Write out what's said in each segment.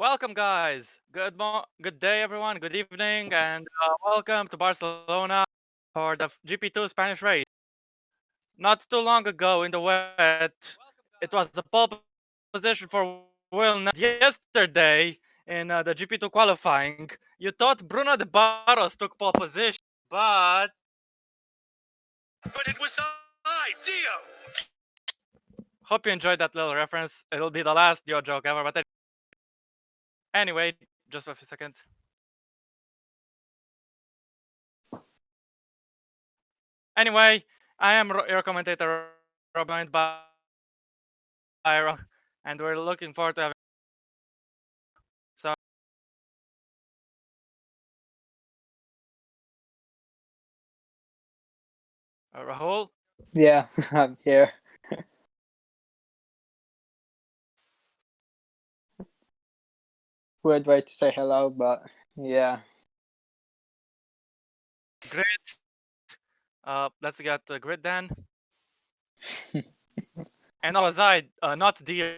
Welcome, guys. Good day, everyone. Good evening, and welcome to Barcelona for the GP2 Spanish race. Not too long ago in the wet, it was the pole position for Will yesterday in the GP2 qualifying. You thought Bruno de Barros took pole position, but it was Dio. Hope you enjoyed that little reference. It'll be the last Dio joke ever, but anyway, just a few seconds. Anyway, I am your commentator, Rob, joined by Ira, and we're looking forward to having. So, Rahul. Yeah, I'm here. Weird way to say hello, but yeah. Grid. Let's get the grid then. And all aside, not Dio.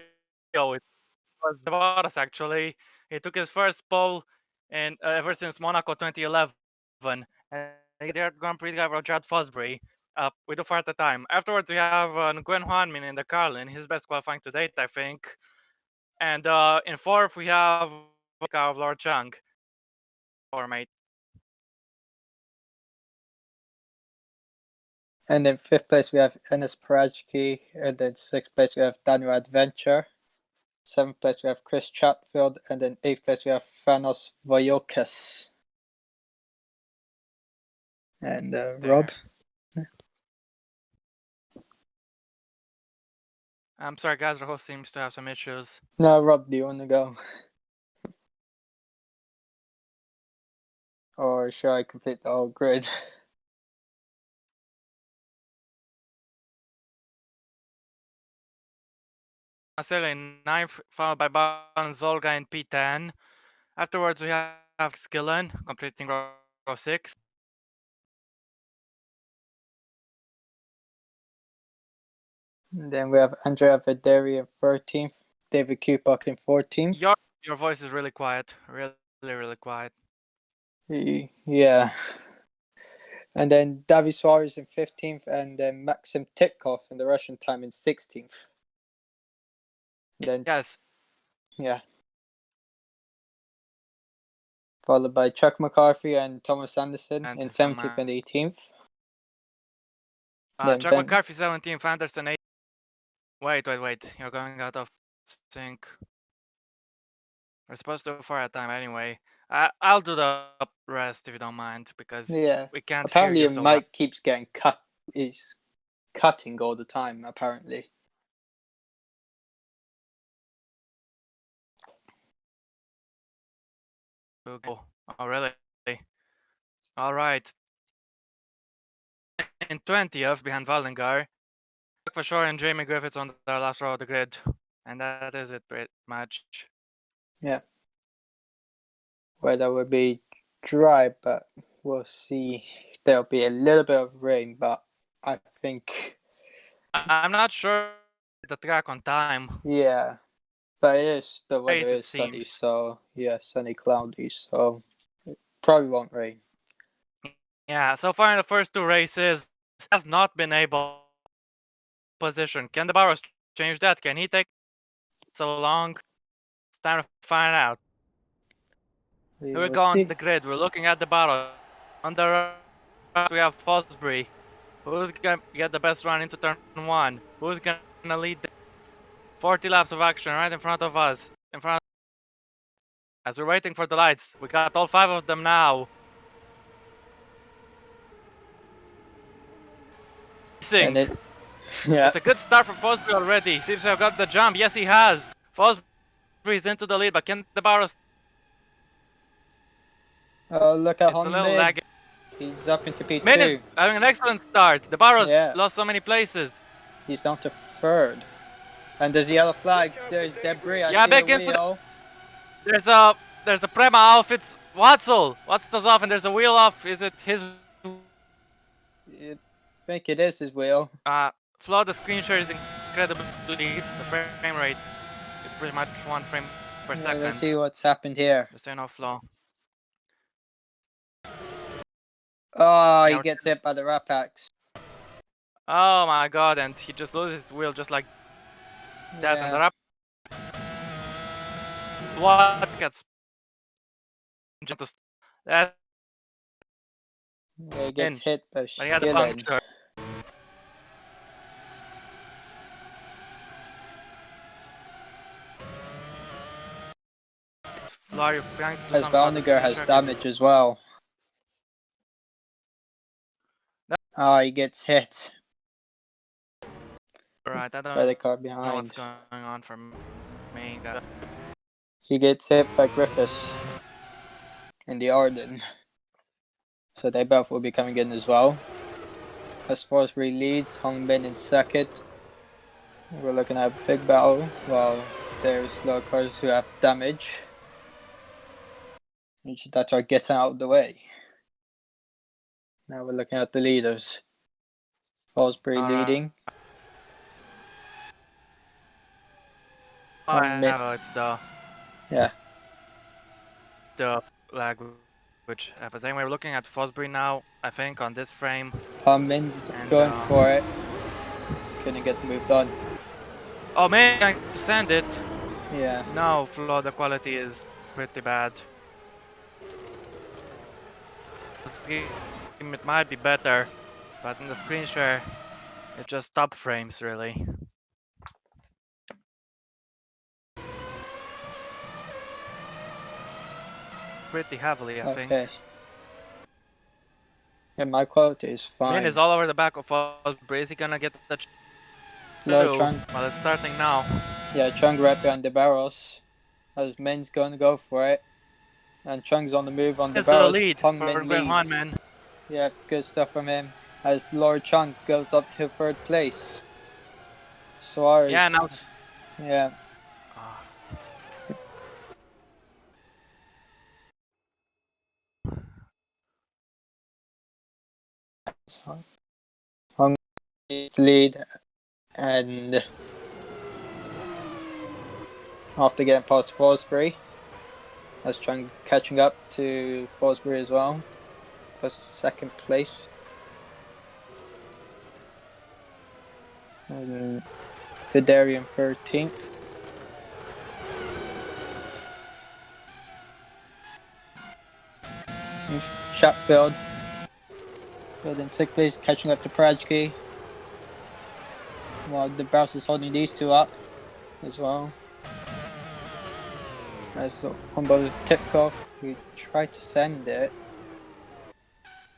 It was Barros actually. He took his first pole in ever since Monaco 2011, and their Grand Prix driver Chad Fosbury. We do four at a time. Afterwards, we have Nguyen Huan Min in the Carlin, his best qualifying to date, I think. And in fourth, we have of Lord Chung, our mate. And in fifth place we have Enes Parajki, and then sixth place we have Daniel Adventure. Seventh place we have Chris Chatfield, and then eighth place we have Thanos Voyokis. And Rob? I'm sorry, guys. The host seems to have some issues. No, Rob, do you want to go? Or should I complete the whole grid? Marcel in 9th, followed by Baron Zolga in P10. Afterwards, we have Skillen completing row 6. And then we have Andrea Vederi in 13th, David Kupak in 14th. Your voice is really quiet. Really quiet. Yeah. And then Davi Suarez in 15th, and then Maxim Titkov in the Russian time in 16th. Then, yes. Yeah. Followed by Chuck McCarthy and Thomas Anderson in 17th and 18th. Chuck McCarthy 17th, Anderson 8th. Wait. You're going out of sync. We're supposed to do 4 at a time anyway. I'll do the rest if you don't mind, because we can't apparently hear you your mic keeps getting cut. Is cutting all the time, apparently. Oh, really? All right. In 20th, behind Valdengar, for sure, and Jamie Griffiths on the last row of the grid. And that is it, pretty much. Yeah. Weather will be dry, but we'll see. There'll be a little bit of rain, but I think... I'm not sure the track on time. Yeah. But the weather is sunny, so yeah, sunny, cloudy, so it probably won't rain. Yeah, so far in the first 2 races, has not been able position. Can the Barros change that? Can he take so long? It's time to find out. Here we go on the grid. We're looking at the Barros. On the right, we have Fosbury. Who's gonna get the best run into turn 1? Who's gonna lead? 40 laps of action right in front of us. As we're waiting for the lights, we got all 5 of them now. It's a good start from Fosbury already. Seems to have got the jump. Yes, he has. Fosbury's into the lead, but can the Barros? Oh, look at It's a little lagging. He's up into P2. Min is having an excellent start. The Barros lost so many places. He's down to 3rd. And there's a yellow flag. There's debris. Yeah, back into the... There's a Prema off. It's Watzel. Watzel's off, and there's a wheel off. Is it his? I think it is his wheel. Flo, the screen share is incredibly... The frame rate is pretty much 1 frame per Let's second. see what's happened here. Just enough flow. Oh, Yeah, he gets hit by the Rapax. oh my god, and he just loses his wheel just like that, and the Yeah, what gets just that he in, gets hit by but he had a Skillen. puncture. Flar, you're trying to do As something about the Valniger screen has check. damage as well. Oh, he gets hit Right, I don't by the car know what's behind. going on for me. He gets hit by Griffiths in the Arden. So they both will be coming in as well. As Forsberg leads, Hong Bin in second. We're looking at a big battle. Well, there's slow cars who have damage that are getting out of the way. Now we're looking at the leaders. Forsberg leading. I have it's Yeah. the language app. I think we're looking at Fosbury now. I think on this frame. Hong Bin's And, going for it. Couldn't get moved on. Oh man, trying to send it. Yeah. No, flow. The quality is pretty bad. It might be better, but in the screen share, it just stop frames really. Pretty heavily, I think. Okay. Yeah, my quality is fine. Min is all over the back of Fosbury. Is he gonna get the Low chunk. Well, it's starting now. Yeah, Chung right behind the barrels. As Min's going to go for it. And Chung's on the move on the Is the barrels. lead Hong for Min behind leads. Min. Yeah, good stuff from him. As Lord Chung goes up to third place. Suarez. Yeah, now it's... Yeah. Hong lead, and after getting past Forsberg, as Chung catching up to Forsberg as well for second place. And Fiderian 13th. Chatfield in 6th place, catching up to Prajki. While the Browse is holding these two up as well. As on both Tipkov, we tried to send it.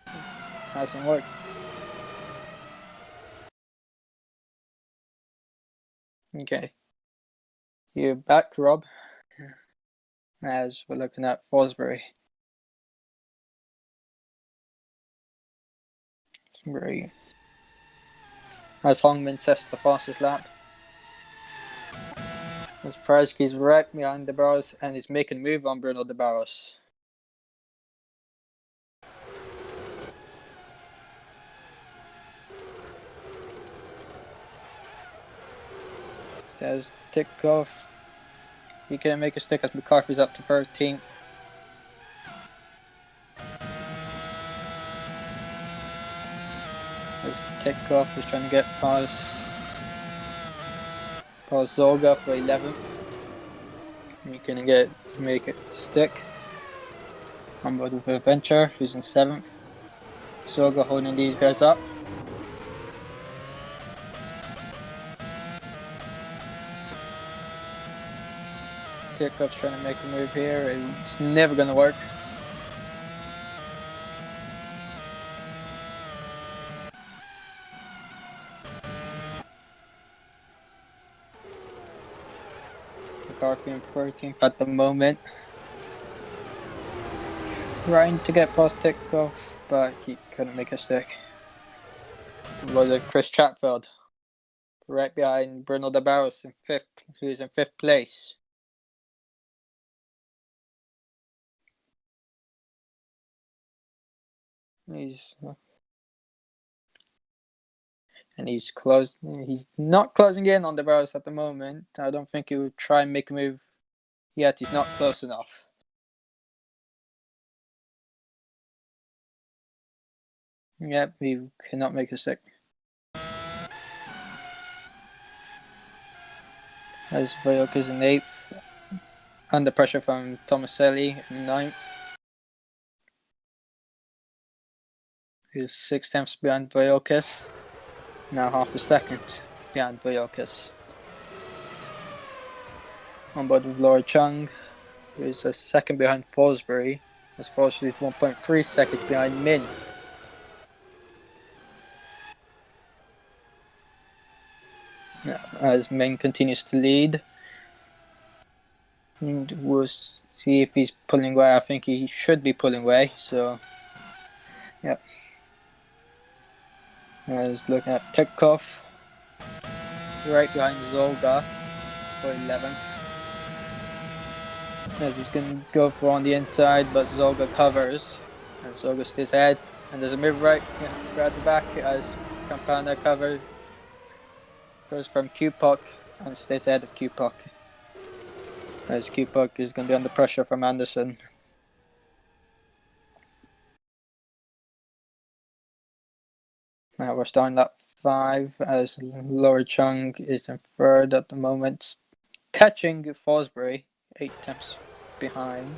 Hasn't worked. Okay. You're back, Rob. As we're looking at Fosbury. Great. As Hongmin sets the fastest lap. As Prajki's right behind the Barros and is making a move on Bruno de Barros. There's Tipkov. He can't make a stick as McCarthy's up to 13th. As Tipkov is trying to get past Zolga for 11th. He can make it stick. On board with Adventure, who's in 7th. Zolga holding these guys up. Tipkov's trying to make a move here. It's never going to work. McCarthy in 14th at the moment. Trying to get past Tipkov, but he couldn't make a stick. Was Chris Chatfield right behind Bruno de Barros in 5th, who's in 5th place. He's close. He's not closing in on the Barros at the moment. I don't think he would try and make a move yet he's not close enough. Yep, he cannot make a stick. As Vajok is in 8th. Under pressure from Tomaselli in 9th. He's 6 tenths behind Vajokis. Now half a second behind Vajokis. On board with Laura Chung, who is a second behind Forsberry. As Forsberry is 1.3 seconds behind Min. As Min continues to lead. And we'll see if he's pulling away. I think he should be pulling away, so yep. As looking at Titkov, right behind Zolga for 11th. As he's going to go for on the inside, but Zolga covers. And Zolga stays ahead. And there's a move right at the back as Campana covers. Goes from Q-Puck and stays ahead of Q-Puck. As Q-Puck is going to be under pressure from Anderson. Now we're starting lap 5 as Laura Chung is in 3rd at the moment. Catching Forsberry, 8 tenths behind.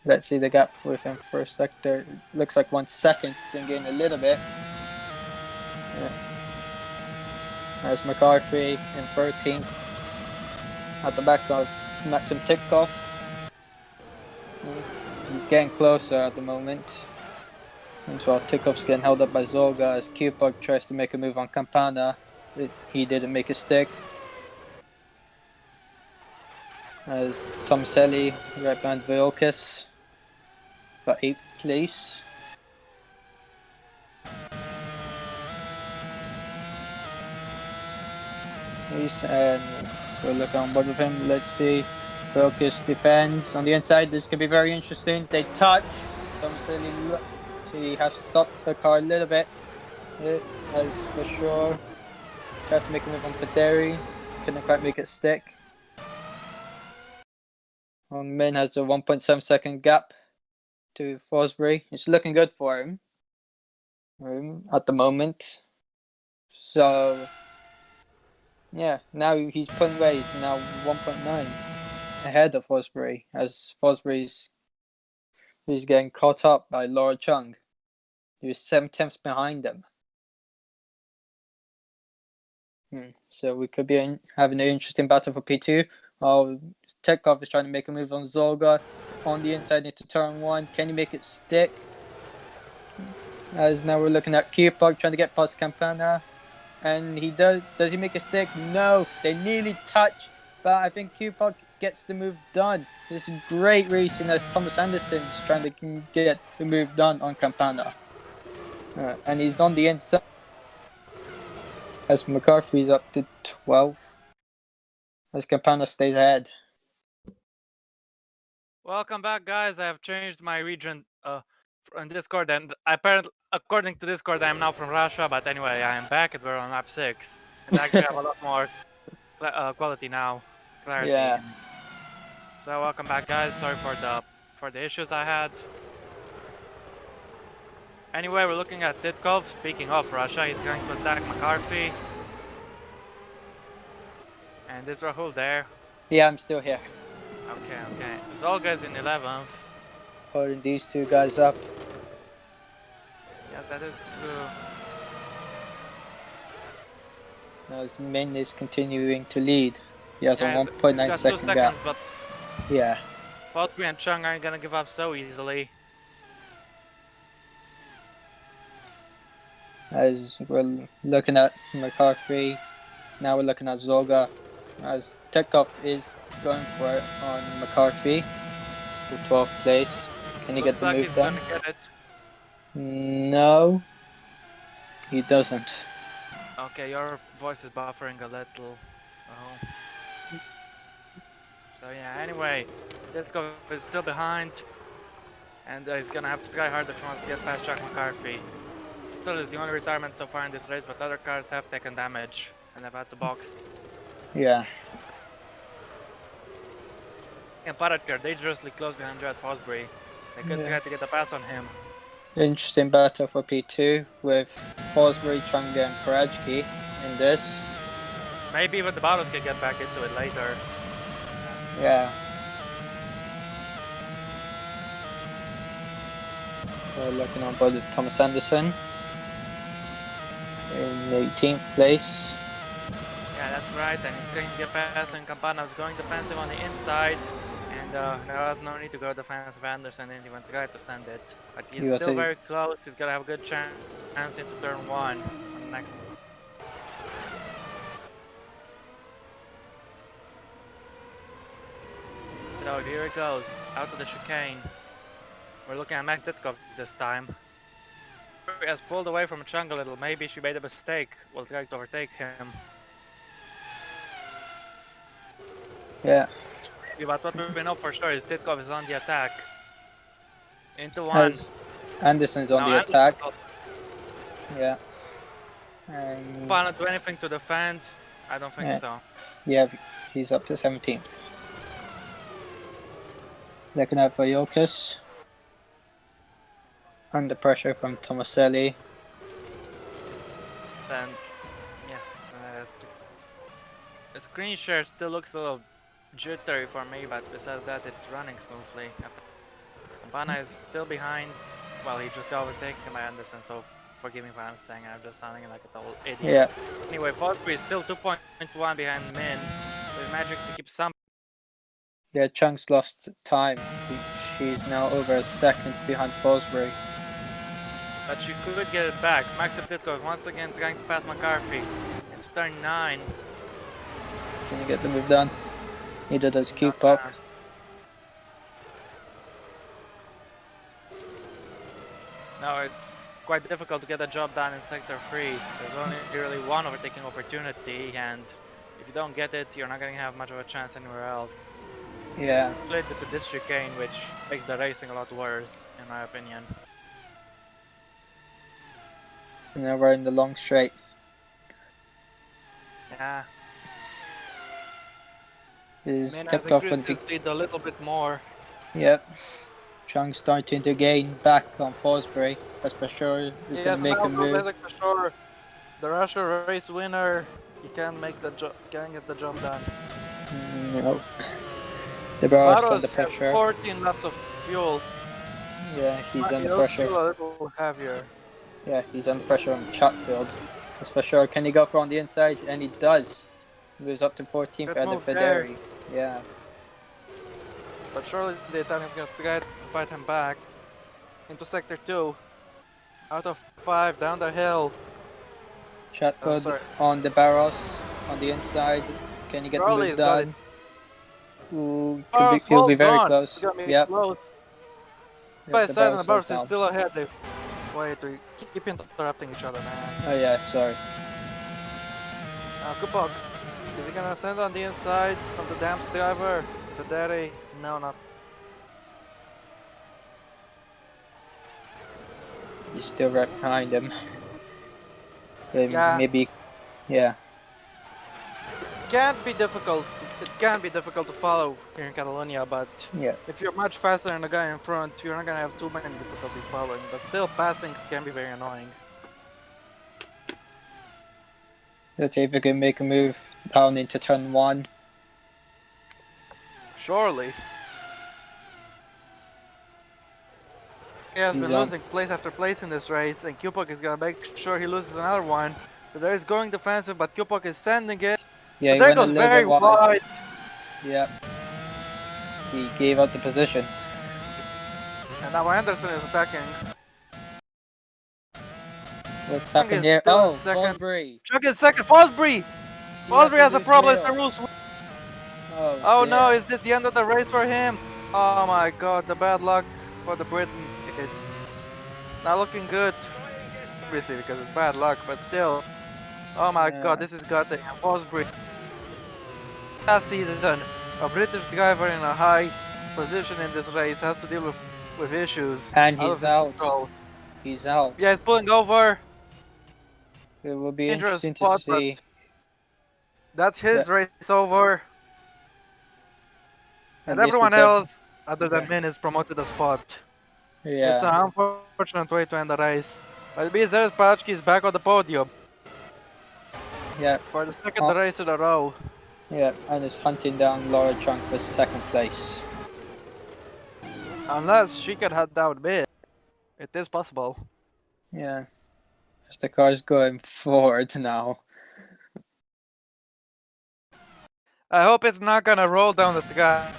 Let's see the gap with him for a sec there. Looks like 1 second, been gained a little bit. Yeah. As McCarthy in 13th at the back of Maxim Titkov. He's getting closer at the moment. And while Tikkov's getting held up by Zolga as Q-Puck tries to make a move on Campana. He didn't make a stick. As Tomaselli right behind Vajokis for 8th place. And we'll look on board with him. Let's see. Vajokis defends on the inside. This could be very interesting. They touch. Tomaselli, so he has to stop the car a little bit. As for sure. Tries to make a move on Pateri. Couldn't quite make it stick. Min has a 1.7 second gap to Forsberry. It's looking good for him at the moment. So, yeah, now he's pulling away. He's now 1.9 ahead of Forsberry as Forsberry's he's getting caught up by Laura Chung, who is 7 tenths behind him. So we could be having an interesting battle for P2. Tekov is trying to make a move on Zolga on the inside into turn 1. Can he make it stick? As now we're looking at Q-Puck trying to get past Campana. And he does. Does he make a stick? No. They nearly touch. But I think Q-Puck gets the move done. This is great racing as Thomas Anderson's trying to get the move done on Campana. And he's on the inside. As McCarthy's up to 12th. As Campana stays ahead. Welcome back, guys. I have changed my region on Discord, and apparently, according to Discord, I am now from Russia. But anyway, I am back, and we're on lap 6, and I actually have a lot more quality now, clarity. Yeah. So welcome back, guys. Sorry for the issues I had. Anyway, we're looking at Titkov. Speaking of Russia, he's going to attack McCarthy. And is Rahul there? Yeah, I'm still here. Okay. Zolga's in 11th. Holding these two guys up. Yes, that is true. As Min is continuing to lead. He has a Yes, 1.9 second gap. But yeah. Valtteri and Chung aren't gonna give up so easily. As we're looking at McCarthy, now we're looking at Zolga. As Tekov is going for it on McCarthy for 12th place. Can he get the move done? Get it. No, he doesn't. Okay, your voice is buffering a little. So yeah, anyway, Titkov is still behind. And he's gonna have to try hard if he wants to get past Chuck McCarthy. Still is the only retirement so far in this race, but other cars have taken damage and have had to box. Yeah. And Paradkar dangerously close behind Jared Fosbury. They could try to get a pass on him. Interesting battle for P2 with Fosbury, Chunga, and Parajki in this. Maybe even the Battles could get back into it later. Yeah. We're looking on board Thomas Anderson in 18th place. Yeah, that's right, and he's trying to get past and Campana was going defensive on the inside. And there was no need to go defensive. Anderson didn't even try to send it. But he's still very close. He's gonna have a good chance into turn 1 on the next. So here it goes, out to the chicane. We're looking at Mac Ditkov this time. He has pulled away from Chung a little. Maybe she made a mistake. We'll try to overtake him. Yeah. But what we know for sure is Ditkov is on the attack. Into one. Anderson's on the attack. Yeah. Not do anything to defend? I don't think so. Yeah, he's up to 17th. Looking out for Jokas. Under pressure from Tomaselli. And yeah, the screen share still looks a little jittery for me, but besides that, it's running smoothly. Campana is still behind. Well, he just got overtaken by Anderson, so forgive me if I'm saying I'm just sounding like a total idiot. Yeah. Anyway, Fosbury is still 2.1 behind Min. With magic to keep some. Yeah, Chung's lost time. She's now over a second behind Fosbury. But she could get it back. Max Ditkov once again trying to pass McCarthy into turn 9. Can you get the move done? Neither does Q-Puck. No, it's quite difficult to get the job done in Sector 3. There's only really one overtaking opportunity, and if you don't get it, you're not going to have much of a chance anywhere else. Yeah. Played to this chicane, which makes the racing a lot worse, in my opinion. And now we're in the long straight. Yeah. Is Min has Ditkov increased his lead a little bit more. Yep. Chung's starting to gain back on Fosbury. That's for sure. He's going to make a move. For sure. The Russia race winner. He can't get the job done. No. The Barros under pressure. 14 laps of fuel. Yeah, he's under pressure. Still a little heavier. Yeah, he's under pressure on Chatfield. That's for sure. Can he go for on the inside? And he does. He moves up to 14th out of Federi. Yeah. But surely the Italian's gonna try to fight him back. Into Sector 2. Out of 5, down the hill. Chatfield on the Barros, on the inside. Can he get the move done? Ooh, he'll be very close. Yep. Close. By the side and the Barros is still ahead. Wait, we keep interrupting each other, man. Oh yeah, sorry. Kupok. Is he gonna send on the inside of the Dams driver? Federi? No, not. He's still right behind him. Yeah. Maybe, yeah. It can be difficult to follow here in Catalonia, but if you're much faster than the guy in front, you're not gonna have too many difficulties following. But still, passing can be very annoying. Let's see if we can make a move down into turn 1. Surely. He has been losing place after place in this race, and Kupok is gonna make sure he loses another one. There is going defensive, but Kupok is sending it. Yeah, there goes very wide. Yeah. He gave out the position. And now Anderson is attacking. What's happening here? Oh, Fosbury. Chuck is second. Fosbury! Fosbury has a problem. It's a rules. Oh no, is this the end of the race for him? Oh my god, the bad luck for the Briton. It's not looking good. Obviously, because it's bad luck, but still. Oh my god, this is gutting. Fosbury. Last season, a British driver in a high position in this race has to deal with with issues. And Out of he's his out. control. He's out. Yeah, he's pulling over. It will be Dangerous interesting to spot, see. but that's his race over. At And least we everyone get. else, other than Yeah. Min, is promoted a spot. It's Yeah. an unfortunate way to end the race. But it means Zeres Palachki is back on the podium Yeah. for the second race in a row. Yeah. And is hunting down Laura Chunk for second place. Unless she can head down mid. It is possible. Yeah. As the car's going forward now. I hope it's not gonna roll down the track.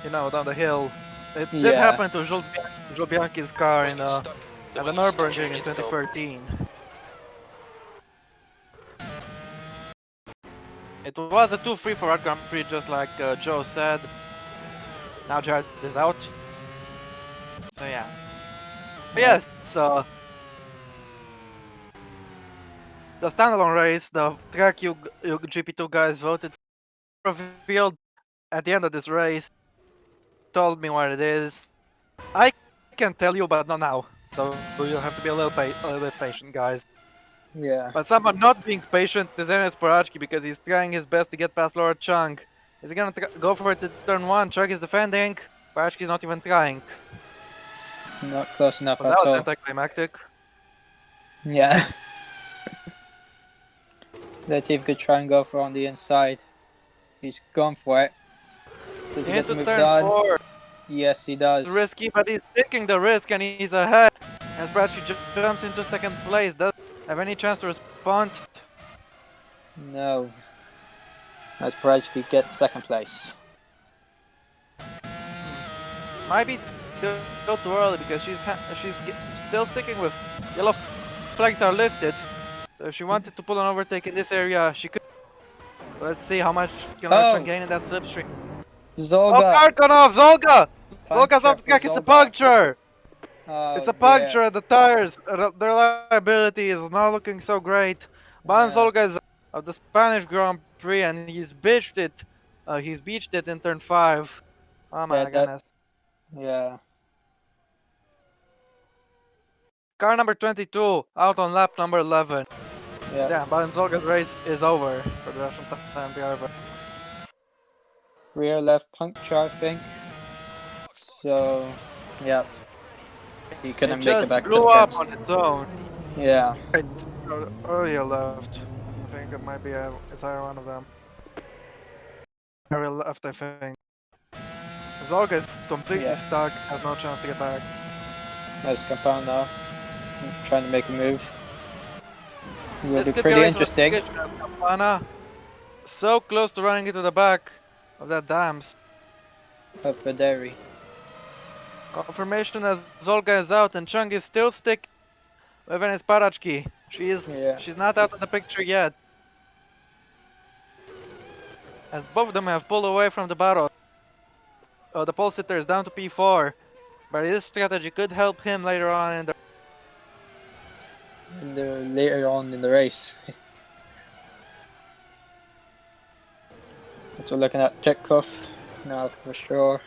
You know, down the hill. It did Yeah. happen to Jules Bianchi's car in at the Nürburgring in 2013. It was a 2-3 for Red Grand Prix, just like Joe said. Now Jared is out. So yeah. But yes, so the standalone race, the track you GP2 guys voted for, revealed at the end of this race. Told me what it is. I can tell you, but not now. So you'll have to be a little bit patient, guys. Yeah. But someone not being patient is Enes Porachki because he's trying his best to get past Laura Chung. Is he gonna go for it at turn 1? Chung is defending. Porachki's not even trying. Not close enough Well, at that was all. anticlimactic. Yeah. Let's see if he could try and go for on the inside. He's gone for it. Does he get the Into move turn done? 4. Yes, he does. It's risky, but he's taking the risk and he's ahead. As Porachki jumps into second place. Doesn't have any chance to respond. No. As Porachki gets second place. Might be still too early because she's still sticking with yellow flags are lifted. So if she wanted to pull an overtake in this area, she could. So let's see how much can Laura gain in that slipstream. Zolga! Oh, card gone off! Zolga! Zolga's off the track, it's a puncture! Oh, it's a puncture at the tires. Their reliability is not looking so great. Ban Zolga is of the Spanish Grand Prix and he's beached it. He's beached it in turn 5. Oh my goodness. Yeah. Car number 22 out on lap number 11. Yeah. Yeah, Zolga's race is over for the Russian time driver. Rear left puncture, I think. So, yeah. He couldn't make it back to the blew up pits. on its own. Yeah. Right, earlier left. I think it might be it's either one of them. Earlier left, I think. Zolga is completely stuck, has no chance to get back. Nice compound now. Trying to make a move. It will This be could pretty be interesting. Campana so close to running into the back of that dams. Of Federi. Confirmation that Zolga is out and Chung is still stick with Enes Parachki. She's not out of the picture yet. As both of them have pulled away from the battle. The pole sitter is down to P4. But this strategy could help him later on in the Later on in the race. So looking at Chekhov now for sure.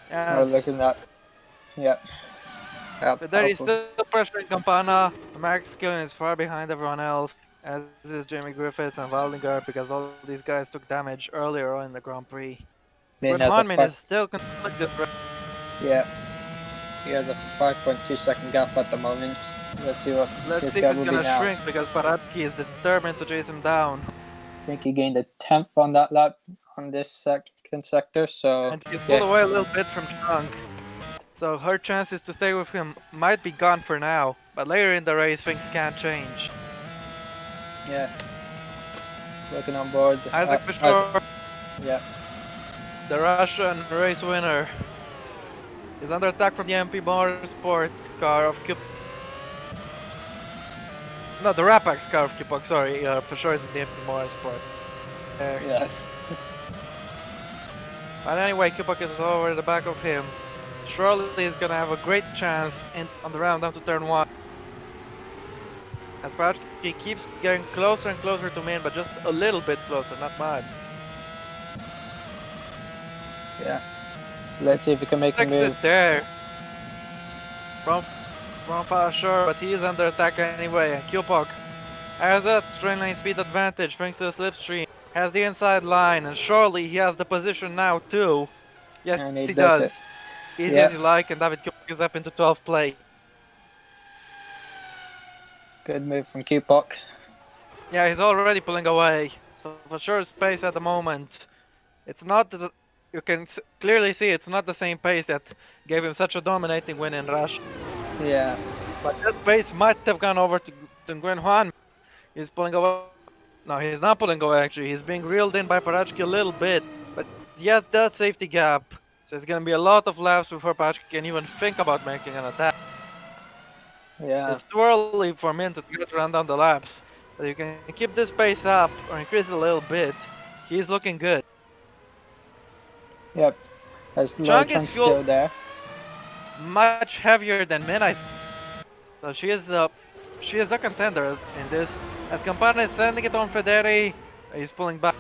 Yes. We're looking at But there is still pressuring Campana. Max Killen is far behind everyone else, as is Jamie Griffith and Waldinger, because all these guys took damage earlier on in the Grand Prix. But Hanmin is still conflicted. Yeah. He has a 5.2 second gap at the moment. Let's see what Let's see if it's gonna shrink, because Paratki is determined to chase him down. I think he gained a 10th on that lap on this second sector, so... And he's pulled away a little bit from Chunk. So her chances to stay with him might be gone for now, but later in the race things can change. Yeah. Looking on board. Isaac for sure. Yeah. The Russian race winner is under attack from the MP Motorsport car of Cupok. No, the Rapax car of Cupok, sorry. For sure it's the MP Motorsport. Yeah. But anyway, Cupok is over the back of him. Surely he's gonna have a great chance on the round down to turn 1. As Parachki keeps getting closer and closer to Min, but just a little bit closer, not much. Yeah. Let's see if we can make a Takes it move. there. From far sure, but he is under attack anyway. And Q-Puck has that straight line speed advantage thanks to the slipstream. Has the inside line, and surely he has the position now too. Yes, And he he does it. does. Easy Yeah. as you like, and David Q-Puck is up into 12th place. Good move from Q-Puck. Yeah, he's already pulling away. So for sure, space at the moment. It's not. You can clearly see it's not the same pace that gave him such a dominating win in Russia. Yeah. But that pace might have gone over to Nguyen Huan. He's pulling away. No, he's not pulling away actually. He's being reeled in by Parachki a little bit. But yet that safety gap. So it's gonna be a lot of laps before Parachki can even think about making an attack. Yeah. It's too early for Min to get run down the laps. But you can keep this pace up or increase it a little bit. He's looking good. Yep. There's a lot of Chung is chunks still fueled there. much heavier than Min, so she is a contender in this. As Campana is sending it on Federi, he's pulling back.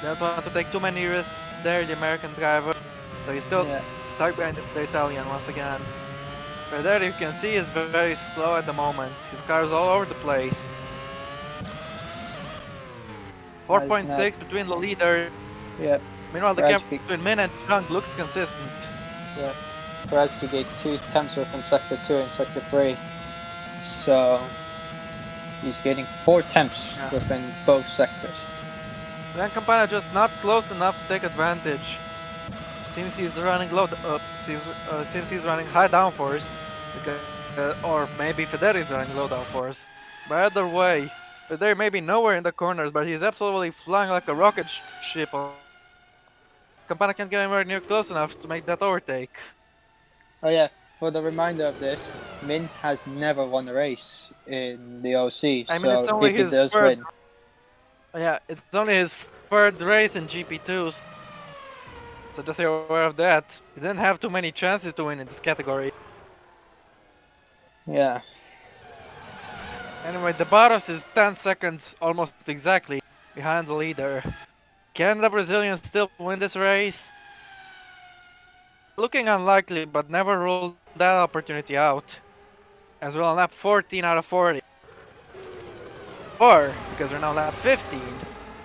Don't want to take too many risks there, the American driver. So he's still stuck behind the Italian once again. Federi, you can see, is very slow at the moment. His car is all over the place. 4.6 between the leader. Yep. Meanwhile, the gap between Min and Chung looks consistent. Yep. Parachki gained 2 tenths within sector 2 and sector 3. So he's getting 4 tenths within both sectors. Then Campana just not close enough to take advantage. Seems he's running low. Seems he's running high downforce, because, or maybe Federi is running low downforce. But either way, Federi may be nowhere in the corners, but he's absolutely flying like a rocket ship. Campana can't get anywhere near close enough to make that overtake. Oh yeah, for the reminder of this, Min has never won a race in the OC, I mean, it's so only if he his does third. win, Yeah, it's only his third race in GP2. So just be aware of that. He didn't have too many chances to win in this category. yeah. Anyway, the Barros is 10 seconds almost exactly behind the leader. Can the Brazilians still win this race? Looking unlikely, but never rule that opportunity out. As well, lap 14 out of 40. Or, because we're now lap 15,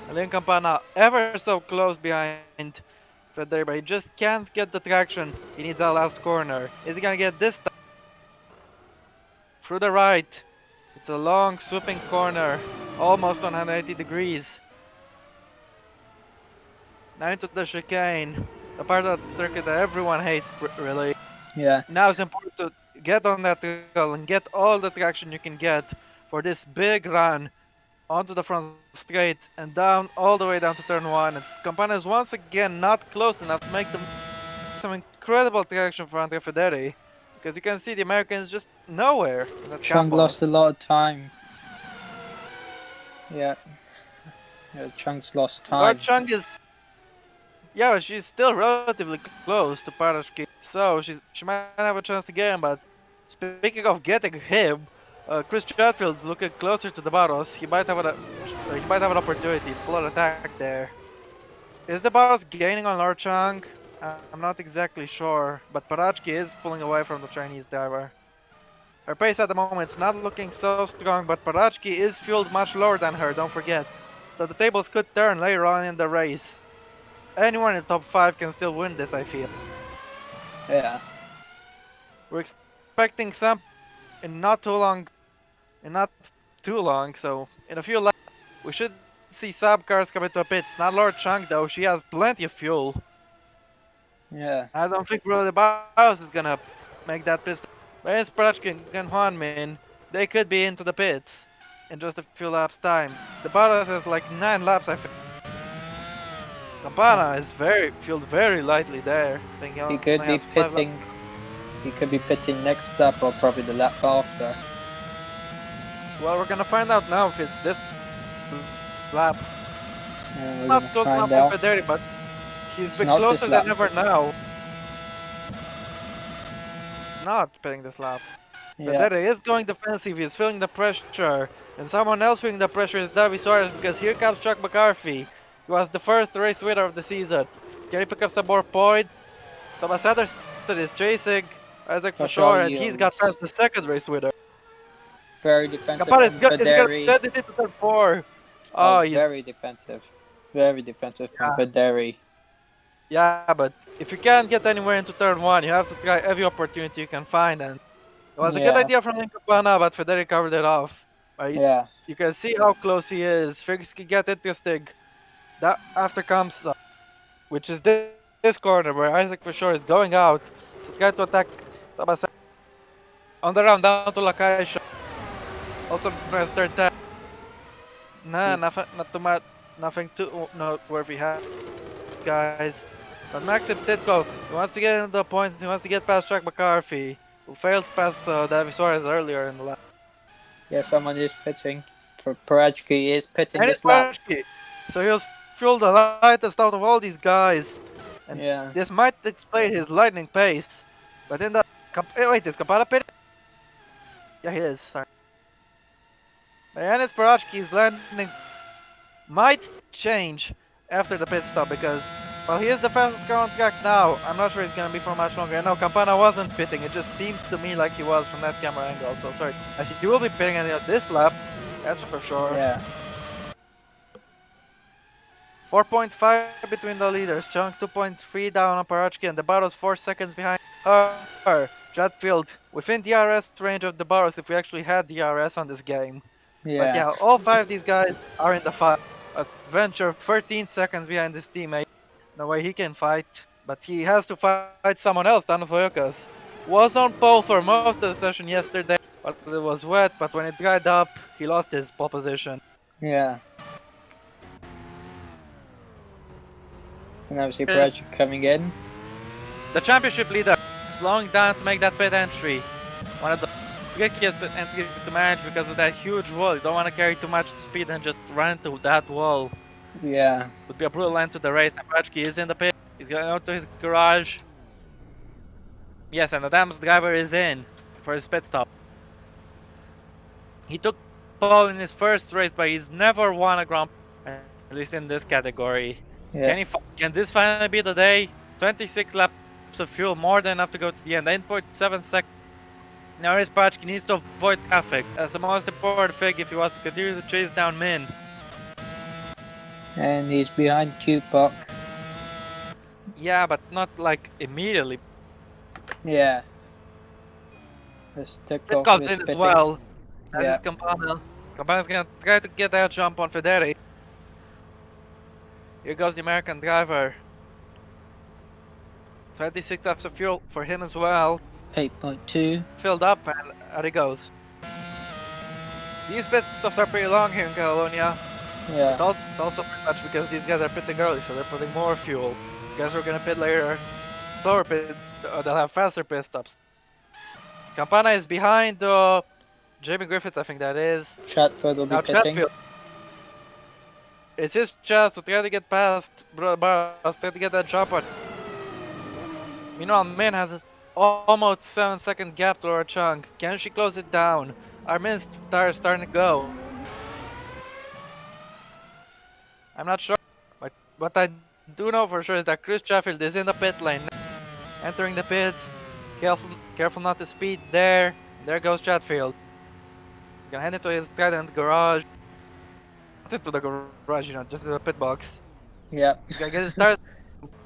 Alin Campana ever so close behind Federi, but he just can't get the traction. He needs that last corner. Is he gonna get this time? Through the right. It's a long swooping corner, almost 180 degrees. Now into the chicane, the part of the circuit that everyone hates, really. Yeah. Now it's important to get on that rail and get all the traction you can get for this big run onto the front straight and down all the way down to turn 1. And Campana is once again not close enough to make some incredible traction for Andrea Federi. Because you can see the Americans just nowhere. Chung lost a lot of time. Yeah. Chung's lost time. Chung is... Yeah, she's still relatively close to Parashki, so she might have a chance to get him, but speaking of getting him, Chris Chatfield's looking closer to the Barros. He might have an opportunity to pull an attack there. Is the Barros gaining on Lord Chung? I'm not exactly sure, but Parachki is pulling away from the Chinese driver. Her pace at the moment is not looking so strong, but Parachki is fueled much lower than her, don't forget. So the tables could turn later on in the race. Anyone in the top 5 can still win this, I feel. Yeah. We're expecting some in not too long, so in a few laps, we should see sub cars come into a pits. Not Lord Chung though, she has plenty of fuel. Yeah. I don't think really the Barros is gonna make that pit. But it's Parachki and Huanmin, they could be into the pits in just a few laps time. The Barros has like 9 laps, I think. Campana is fueled very lightly there. I think He could be pitting. He could be pitting next lap or probably the lap after. Well, we're gonna find out now if it's this lap. Not close enough for Federi, but he's been closer than ever now. It's not pitting this lap. Yeah. Federi is going defensive, he's feeling the pressure. And someone else feeling the pressure is Davi Suarez, because here comes Chuck McCarthy. He was the first race winner of the season. Can he pick up some more points? Thomas Anderson is chasing Isaac for Rush sure, and he's got yields. past the second race winner. Very defensive Campana from is gonna Federi. send it into turn 4. Oh, Oh, he's very defensive. Very defensive from yeah. Federi. Yeah, but if you can't get anywhere into turn 1, you have to try every opportunity you can find, and it was a good Yeah, idea from Campana, but Federi covered it off. yeah, You can see how close he is. Things can get interesting. That after comes, which is this corner where Isaac for sure is going out to try to attack Thomas on the round down to Lakaisha. Also known as third tag. Nah, nothing, not too much, nothing too noteworthy, guys. But Maxim did go. He wants to get into the points. He wants to get past Jack McCarthy, who failed to pass David Suarez earlier in the lap. yeah. Someone is pitting. For Parajki is pitting And it's this lap. Barashki. So he was fueled the lightest out of all these guys. And Yeah, this might explain his lightning pace. But in the... wait, is Kapala pitting? Yeah, he is. Sorry. Yanis Parachki's landing might change after the pit stop because, well, he is the fastest car on track now. I'm not sure he's going to be for much longer. No, Campana wasn't pitting. It just seemed to me like he was from that camera angle. So, sorry. He will be pitting at this lap. That's for sure. yeah, 4.5 between the leaders. Chunk 2.3 down on Parachki, and the Barros 4 seconds behind her. Chatfield within DRS range of the Barros if we actually had DRS on this game. But yeah, yeah, all 5 of these guys are in the fight. Adventure 13 seconds behind his teammate. No way he can fight, but he has to fight someone else. Dan Voyokas was on pole for most of the session yesterday, but it was wet. But when it dried up, he lost his pole position. yeah. And obviously Here's Parajki coming in. the championship leader slowing down to make that pit entry. One of the trickiest entries to manage because of that huge wall. You don't want to carry too much speed and just run into that wall. Yeah, Would be a brutal end to the race. Naprachki is in the pit. He's going out to his garage. Yes, and Adam's driver is in for his pit stop. He took pole in his first race, but he's never won a Grand Prix, at least in this category. yeah. Can this finally be the day? 26 laps of fuel, more than enough to go to the end. 9.7 seconds. Now his Pachki needs to avoid traffic. That's the most important thing if he wants to continue to chase down Min. And he's behind Q-Puck. Yeah, but not like immediately. Yeah. Let's take It off comes with in as pitting. well. As Yeah. is Campana. Campana's gonna try to get that jump on Federi. Here goes the American driver. 26 laps of fuel for him as well. 8.2. Filled up and out he goes. These pit stops are pretty long here in Catalonia. Yeah. It's also pretty much because these guys are pitting early, so they're putting more fuel. Guys who are gonna pit later, slower pits, they'll have faster pit stops. Campana is behind Jamie Griffiths, I think that is. Chatfield will be Now pitting. Chatfield. It's his chance to try to get past Barras, try to get that jump on. Meanwhile, Min has a almost 7-second gap to our chunk. Can she close it down? Our Min's tire is starting to go. I'm not sure, but what I do know for sure is that Chris Chatfield is in the pit lane. Entering the pits. Careful not to speed there. There goes Chatfield. He's gonna head into his Trident garage. Not into the garage, just into the pit box. Yep. He's gonna get his tires,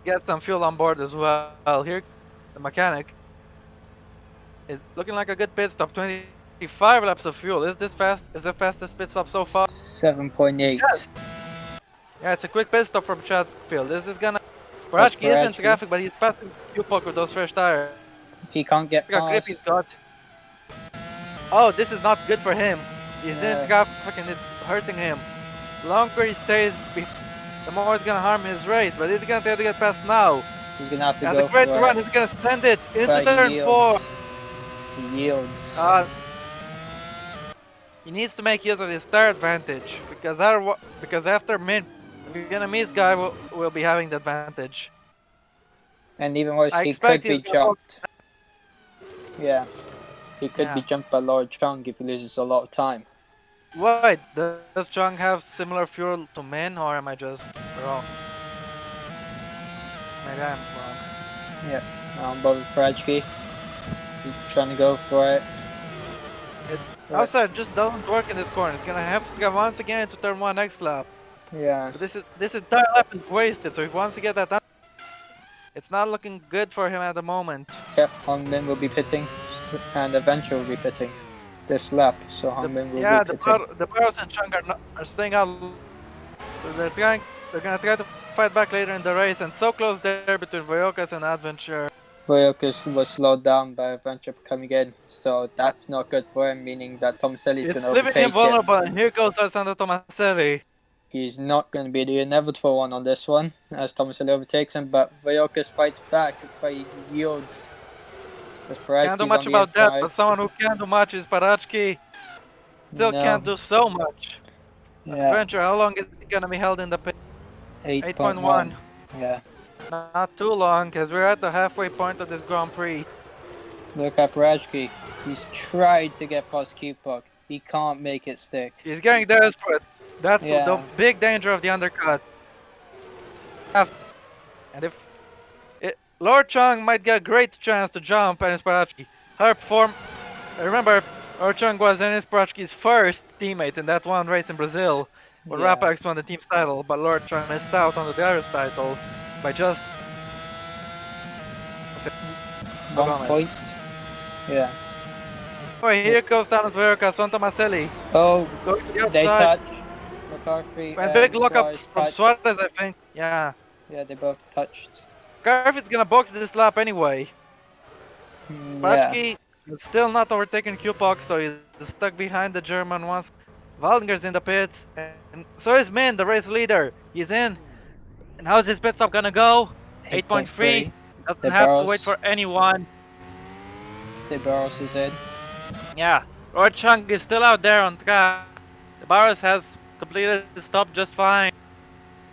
get some fuel on board as well. Here, the mechanic. It's looking like a good pit stop. 25 laps of fuel. Is this fast? Is the fastest pit stop so far? 7.8. Yes. Yeah, it's a quick pit stop from Chatfield. This is gonna... Parachki is in Parachki. traffic, but he's passing Q-Puck with those fresh tires. He can't get Look how grip he's past. got. Oh, this is not good for him. He's Yeah. in traffic and it's hurting him. The longer he stays, the more it's gonna harm his race. But he's gonna try to get past now. He's gonna have to Has go a great for run. it. He's gonna send it into But turn he 4. yields. He yields. He needs to make use of his tire advantage because after Min, the Vietnamese guy will be having the advantage. And even worse, I he expect could be he's gonna jumped. Yeah. He could be Yeah. jumped by Lord Chung if he loses a lot of time. Wait, does Chung have similar fuel to Min, or am I just wrong? Maybe I'm wrong. Yeah. on both Prajki. He's trying to go for it. Outside just doesn't work in this corner. It's gonna have to go once again to turn 1 next lap. Yeah. But this entire lap is wasted, so if he wants to get that done, it's not looking good for him at the moment. Yep, Hongmin will be pitting, and Adventure will be pitting this lap, so Hongmin will be pitting. The Barrows and Chang are staying out, so they're gonna try to fight back later in the race, and so close there between Voyokas and Adventure. Voyokas was slowed down by Adventure coming in, so that's not good for him, meaning that Tomaselli is going to Leaving overtake him vulnerable, and here goes Alessandro Tomaselli. He's not going to be the inevitable one on this one, as Tomaselli overtakes him, but Voyokas fights back, but he yields. Can't do much about that, but someone who can't do much is Parachki. Still can't do so much. Yeah. Adventure, how long is it gonna be held in the pit? 8.1. Yeah. Not too long, because we're at the halfway point of this Grand Prix. Look at Parachki. He's tried to get past Q-Puck. He can't make it stick. He's getting desperate. That's the big danger of the undercut. And if Lord Chang might get a great chance to jump Enis Parachki. Her form, remember, Lord Chang was Enis Parachki's first teammate in that one race in Brazil, where Rapax won the team's title, but Lord Chang missed out on the Darius title by just 1 point. Yeah. Anyway, here goes down to Voyokas on Tomaselli. Oh, going to the they outside. touch. McCarthy And big lockup Suarez from touch. Suarez, I think. Yeah. Yeah, they both touched. Garfitt's gonna box this lap anyway. Yeah. Parachki is still not overtaken Q-Puck, so he's stuck behind the German once. Waldinger's in the pits, and so is Min, the race leader. He's in. And how's his pit stop gonna go? 8.3. Doesn't have to wait for anyone. The Barros is in. Yeah. Lord Chang is still out there on track. The Barros has completed the stop just fine.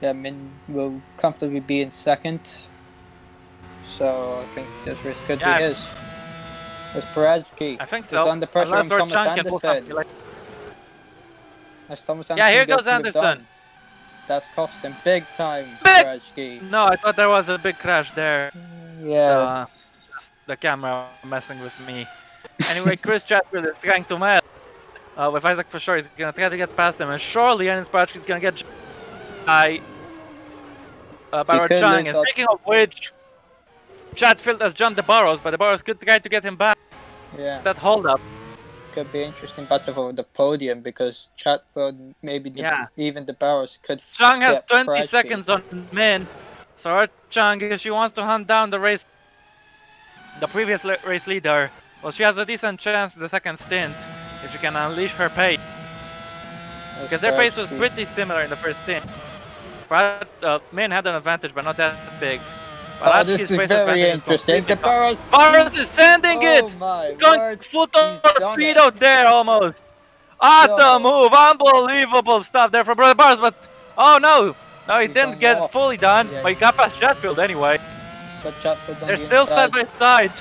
Yeah, Min will comfortably be in second. So I think this race could be his. It's Parajki. I think so. He's under pressure Unless from Lord Thomas Chang can pull something Anderson. like... As Thomas Anderson Yeah, here gets goes Anderson. That's cost him big time, Big! Parajki. No, I thought there was a big crash there. Yeah. Just the camera messing with me. Anyway, Chris Chatfield is trying to mess with Isaac for sure. He's gonna try to get past him, and surely Enis Parachki is gonna get by Lord Chang. And speaking of which, Chatfield has jumped the Barrows, but the Barrows could try to get him back. Yeah. That hold up could be interesting battle for the podium because Chatfield, maybe even the Barrows could. Chang has 20 seconds on Min, so Lord Chang, if she wants to hunt down the previous race leader, well, she has a decent chance in the second stint if she can unleash her pace. Because their pace was pretty similar in the first stint. But Min had an advantage, but not that big. This is very interesting. The Barrows is sending it! My He's going full torpedo there almost! The move! Unbelievable stuff there from Brother Barrows, but oh no! No, he didn't get it fully done, but he got past Chatfield anyway. But Chatfield's on They're still side by side.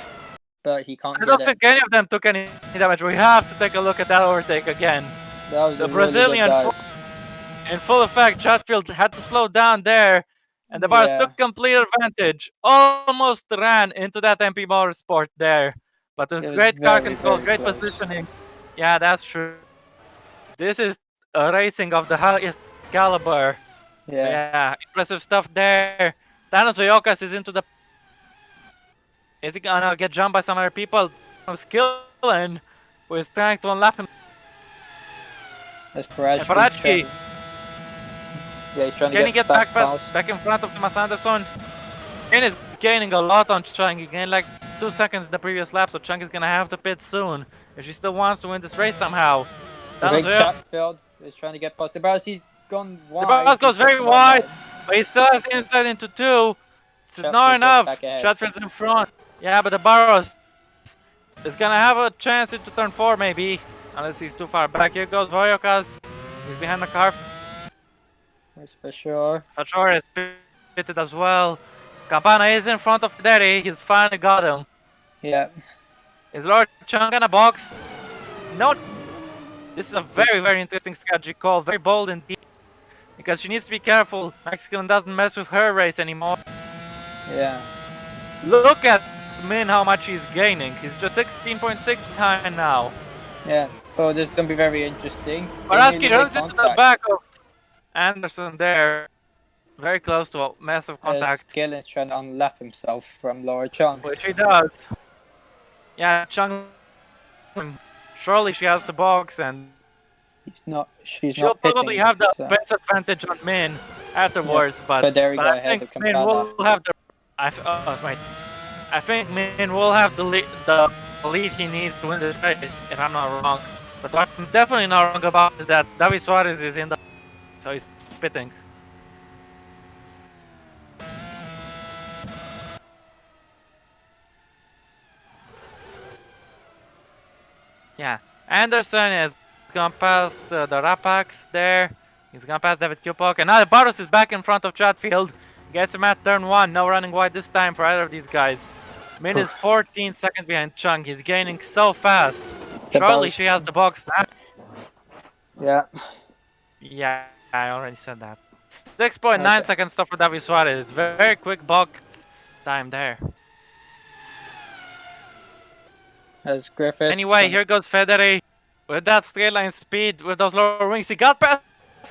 But he can't I don't think any of them took any damage. We have to take a look at that overtake again. That was the Brazilian in full effect. Chatfield had to slow down there, and the Barrows took complete advantage. Almost ran into that MP Motorsport there, but with great car control, great positioning. Yeah, that's true. This is a racing of the highest caliber. Yeah, impressive stuff there. Thanos Voyokas is into the... Is he gonna get jumped by some other people? Skillen, who is trying to unlap him. That's Parachki. Yeah, he's trying to get back in front of Thomas Anderson? Chang is gaining a lot on Chang. He gained like 2 seconds in the previous lap, so Chang is gonna have to pit soon if she still wants to win this race somehow. I think Chatfield is trying to get past the Barrows. He's gone wide. The Barrows goes very wide, but he still has the inside into 2. This is not enough. Chatfield's in front. Yeah, but the Barrows is gonna have a chance into turn 4 maybe, unless he's too far back. Here goes Voyokas. He's behind the car. That's for sure. For sure is pitted as well. Campana is in front of Derry. He's finally got him. Yeah. Is Lord Chang gonna box? No. This is a very, very interesting strategy call. Very bold indeed. Because she needs to be careful. Mexican doesn't mess with her race anymore. Yeah. Look at Min how much he's gaining. He's just 16.6 behind now. Yeah. Oh, this is gonna be very interesting. They Baraski nearly make runs into the contact. back of Anderson there. Very close to a massive As contact. Gillen's trying to unlap himself from Laura Chung. Which he does. Yeah, Chung. Surely she has the box and She's she'll not probably pitting. have the So. best advantage on Min afterwards, Yeah. but Federico I ahead think of Min Kampala. will have the. I think Min will have the lead he needs to win this race, if I'm not wrong. But what I'm definitely not wrong about is that David Suarez is in the, so he's spitting. Yeah, Anderson has gone past the Rapax there. He's gone past David Kupok, and now Barros is back in front of Chatfield. Gets him at turn 1, no running wide this time for either of these guys. Min is 14 seconds behind Chung. He's gaining so fast. Surely she has the box now. Yeah. Yeah, I already said that. 6.9 Okay. seconds stop for David Suarez. Very quick box time there. As Griffiths. Anyway, here goes Federi with that straight line speed with those lower wings. He got past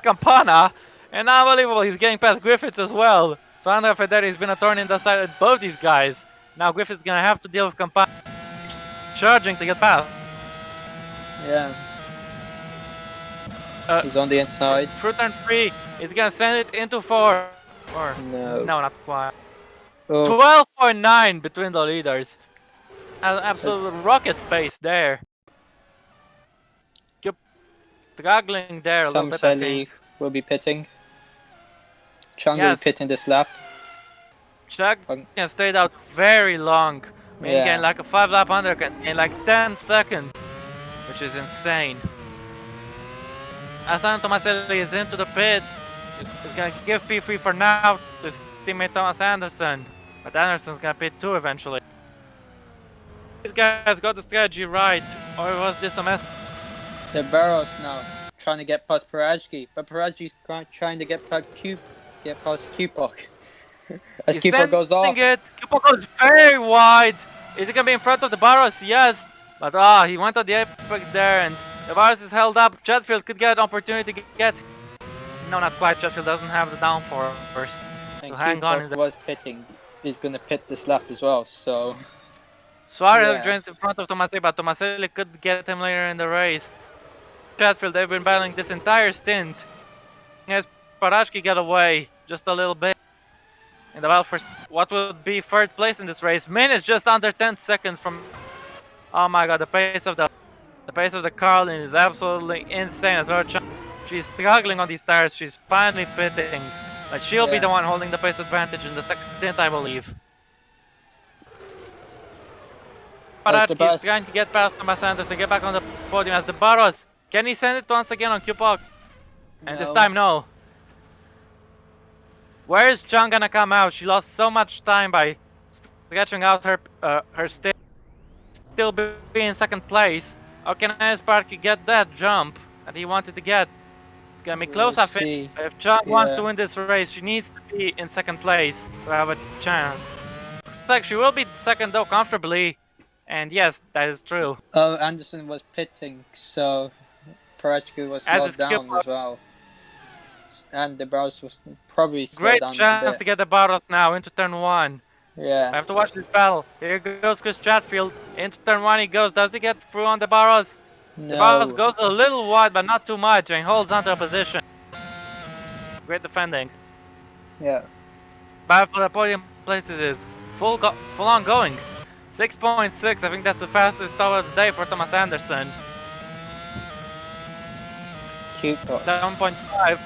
Campana, and unbelievable, he's getting past Griffiths as well. So Andrea Federi has been a thorn in the side of both these guys. Now Griffiths gonna have to deal with Campana charging to get past. Yeah. He's on the inside. Through turn 3, he's gonna send it into 4. Or No. not quite. Oh. 12.9 between the leaders. An absolute rocket pace there. Struggling there a little bit, I think. Will be pitting. Chung Yes. will pit in this lap. Chuck can stay out very long. He can like a 5-lap undercut in like 10 seconds, which is insane. Asan Tomaselli is into the pits. He's gonna give P3 for now to his teammate Thomas Anderson, but Anderson's gonna pit too eventually. These guys got the strategy right, or was this a mess? The Barros now trying to get past Parajki, but Parajki's trying to get past Kupok. As Kupok goes off. Kupok goes very wide. Is he gonna be in front of the Barros? Yes. But he went on the apex there, and the Barros is held up. Chatfield could get an opportunity to get. No, not quite. Chatfield doesn't have the downforce to hang on. Kupok was pitting. He's gonna pit this lap as well, so. Suarez joins in front of Tomaselli, but Tomaselli could get him later in the race. Chatfield, they've been battling this entire stint. As Parashki get away just a little bit. In the battle for what would be third place in this race. Min is just under 10 seconds from. Oh my god, the pace of the Carlin is absolutely insane. As well, she's struggling on these tires. She's finally pitting, but she'll be the one holding the pace advantage in the second stint, I believe. Parashki is trying to get past Thomas Anderson, get back on the podium as the Barros. Can he send it once again on Kupok? And this time, no. Where is Chung gonna come out? She lost so much time by stretching out her stick. Still be in second place. How can Parky get that jump that he wanted to get? It's gonna be close, I think. If Chung wants to win this race, she needs to be in second place to have a chance. Looks like she will be second though comfortably. And yes, that is true. Oh, Anderson was pitting, so Parachki was slowed down as well. And the Barros was probably slowed down a bit. Great chance to get the Barros now into turn 1. Yeah. I have to watch this battle. Here goes Chris Chatfield. Into turn 1 he goes. Does he get through on the Barros? No. The Barros goes a little wide, but not too much, and holds onto a position. Great defending. Yeah. Battle for the podium places is full on going. 6.6, I think that's the fastest start of the day for Thomas Anderson. 7.5.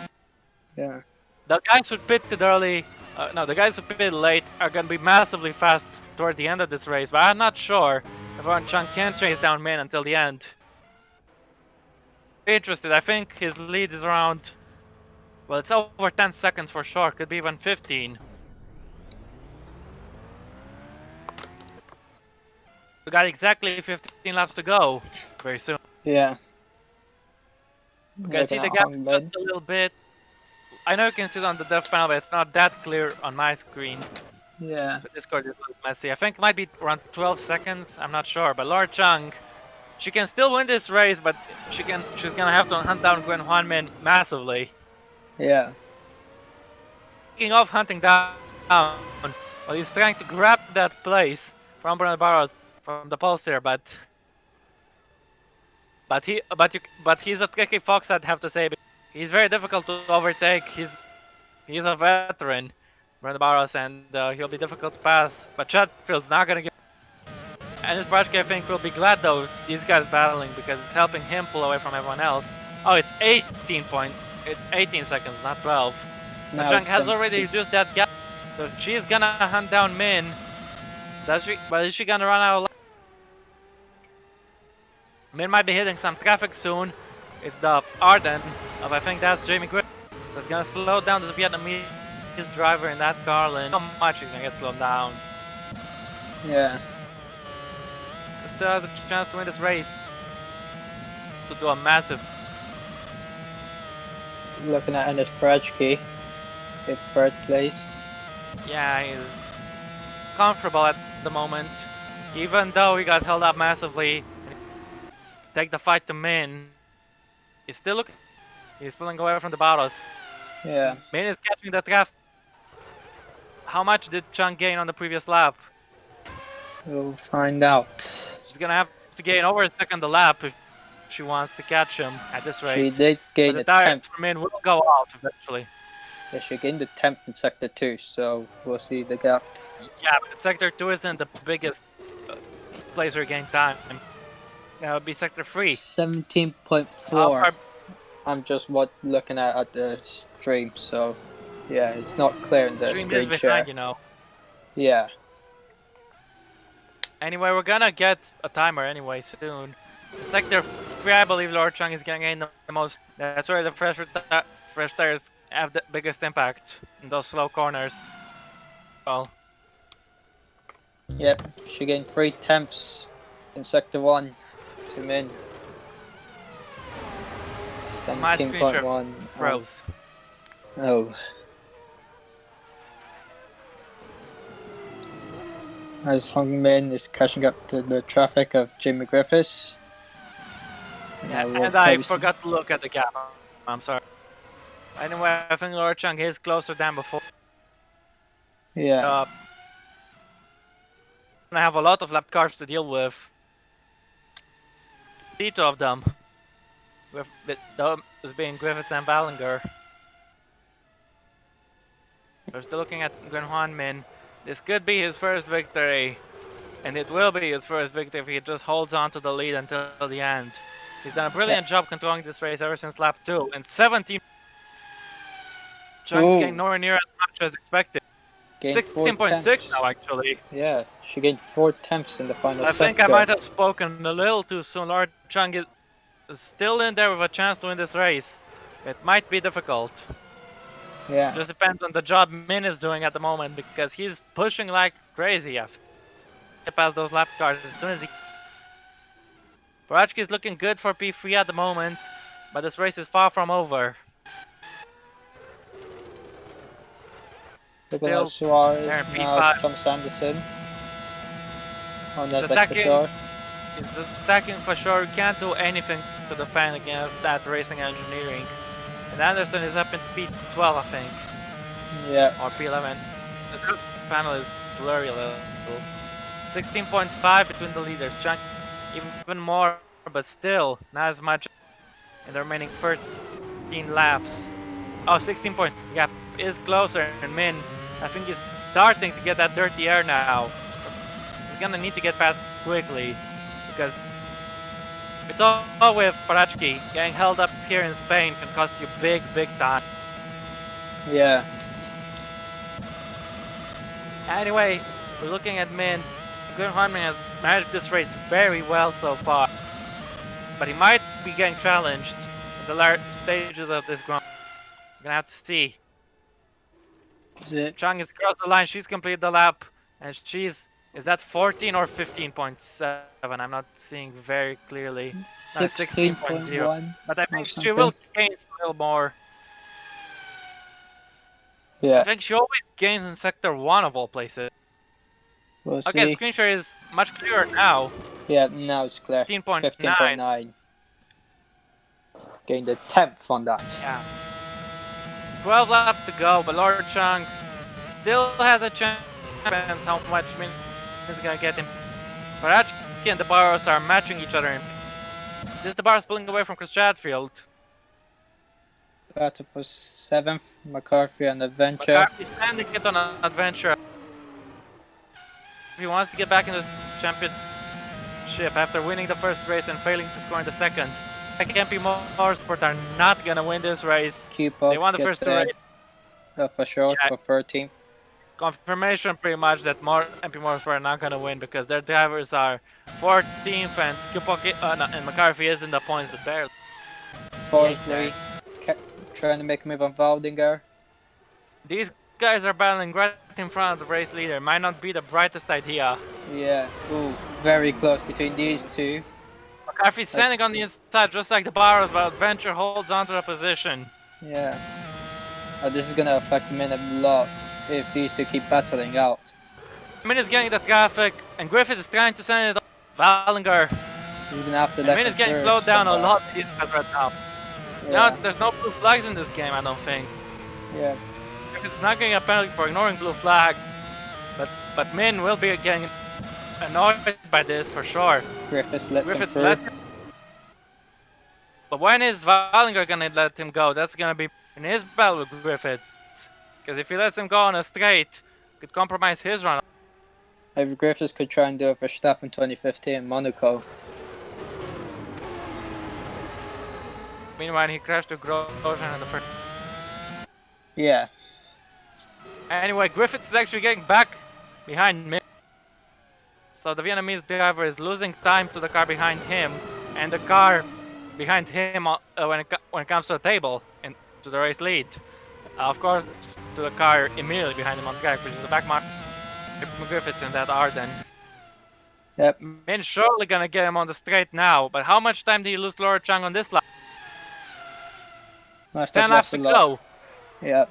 Yeah. The guys who pitted early, the guys who pitted late are going to be massively fast toward the end of this race, but I'm not sure if Ron Chung can chase down Min until the end. Interested, I think his lead is around, well, it's over 10 seconds for sure, could be even 15. We got exactly 15 laps to go very soon. Yeah. You can see the gap just a little bit. I know you can see it on the depth panel, but it's not that clear on my screen. Yeah. The Discord is a little messy. I think it might be around 12 seconds. I'm not sure. But Laura Chung, she can still win this race, but she's gonna have to hunt down Gwen Huanmin massively. Yeah. Speaking of hunting down, well, he's trying to grab that place from Bernard Barrow from the pulse here, but he's a tricky fox, I'd have to say. He's very difficult to overtake. He's a veteran, Bernard Barrows, and he'll be difficult to pass. But Chatfield's not gonna get. And his Brashke, I think, will be glad though these guys battling because it's helping him pull away from everyone else. Oh, it's 18 seconds, not 12. But Now Chang it's has already 17. reduced that gap, so she's gonna hunt down Min. Does she? But is she gonna run out of life? Min might be hitting some traffic soon. It's the Arden of, I think that's Jamie Griffin. So it's gonna slow down the Vietnamese driver in that car lane. How much he's gonna get slowed down. Yeah. Still has a chance to win this race. To do a massive. Looking at Ennis Prajki in third place. Yeah, he's comfortable at the moment. Even though he got held up massively. Take the fight to Min. He's still looking. He's pulling away from the battles. Yeah. Min is catching the traffic. How much did Chung gain on the previous lap? We'll find out. She's gonna have to gain over a second a lap if she wants to catch him at this rate. She did gain but a the tires 10th. for Min will go off eventually. Yeah, she gained the 10th in sector 2, so we'll see the gap. Yeah, but sector 2 isn't the biggest place where you gain time. That would be sector 3. 17.4. I'm just looking at the stream, so yeah, it's not clear in the Stream is screen share. behind, you know. Yeah. Anyway, we're gonna get a timer anyway soon. In sector 3, I believe Lord Chung is gonna gain the most. That's where the fresh tires have the biggest impact in those slow corners. Well, Yep, she gained 3/10 in sector 1 to Min. my screen share 17.1. froze. Oh. As Hong Min is catching up to the traffic of Jimmy Griffiths. Yeah, and I forgot to look at the gap. I'm sorry. Anyway, I think Lord Chung is closer than before. Yeah. I have a lot of lap cars to deal with. See two of them. With those being Griffiths and Ballinger. We're still looking at Gwen Huanmin. This could be his first victory. And it will be his first victory if he just holds on to the lead until the end. He's done a brilliant job controlling this race ever since lap 2. And 17. Chung's getting nowhere near as much as expected. 16.6 now, actually. Yeah, she gained 4/10 in the final sector. I think I might have spoken a little too soon. Lord Chung is still in there with a chance to win this race. It might be difficult. Yeah. Just depends on the job Min is doing at the moment because he's pushing like crazy. To pass those lap cars as soon as he. Barachki is looking good for P3 at the moment, but this race is far from over. Still, Suarez, now Thomas Anderson. On that sector. He's attacking for sure. He can't do anything to defend against that racing engineering. And Anderson is up into P12, I think. Yeah. Or P11. The panel is blurry a little. 16.5 between the leaders. Chunk even more, but still not as much in the remaining 13 laps. Oh, 16 point gap is closer, and Min, I think he's starting to get that dirty air now. He's gonna need to get past quickly because it's all with Parachki. Getting held up here in Spain can cost you big time. Yeah. Anyway, we're looking at Min. Gwen Huanmin has managed this race very well so far, but he might be getting challenged in the large stages of this ground. We're gonna have to see. Chung is across the line. She's completed the lap, and is that 14 or 15.7? I'm not seeing very clearly. 16.1. But I think she will gain a little more. Yeah, I think she always gains in sector 1 of all places. we'll Okay, the see. screen share is much clearer now. Yeah, now it's clear. 15.9. 15.9. Getting the 10th on that. Yeah. 12 laps to go, but Lord Chung still has a chance. Depends how much Min is gonna get him. Parachi and the Barros are matching each other. This is the Barros pulling away from Chris Chatfield. Battle for 7th, McCarthy and Adventure. McCarthy sending it on an adventure. If he wants to get back into the championship after winning the first race and failing to score in the second. KMP Motorsport are not gonna win this race. They won the first two races. For sure, Yeah. for 13th. Confirmation pretty much that MP Motorsport are not gonna win because their drivers are 14th and and McCarthy is in the points but barely. Forsberg trying to make a move on Valdinger. These guys are battling right in front of the race leader. Might not be the brightest idea. Yeah, ooh, very close between these two. McCarthy standing on the inside just like the Barros, but Adventure holds onto the position. Yeah. This is gonna affect Min a lot if these two keep battling out. Min is getting the traffic, and Griffith is trying to send it off. Vallinger. You're gonna have to Min is getting slowed down a lot right now. Yeah. Now, there's no blue flags in this game, I don't think. Yeah. Griffith's not getting a penalty for ignoring blue flag, but Min will be getting annoyed by this for sure. Griffiths lets him through. But when is Vallinger gonna let him go? That's gonna be in his battle with Griffiths. Because if he lets him go on a straight, it could compromise his run. Maybe Griffiths could try and do a Verstappen 2015 in Monaco. Meanwhile, he crashed to Grosjean in the first. Yeah. Anyway, Griffiths is actually getting back behind Min. So the Vietnamese driver is losing time to the car behind him, and the car behind him when it comes to the table and to the race lead. Of course, to the car immediately behind him on track, which is the back mark. Griffiths in that Arden. Yep. Min surely gonna get him on the straight now, but how much time did he lose to Laura Chang on this lap? 10 laps to go. Yep.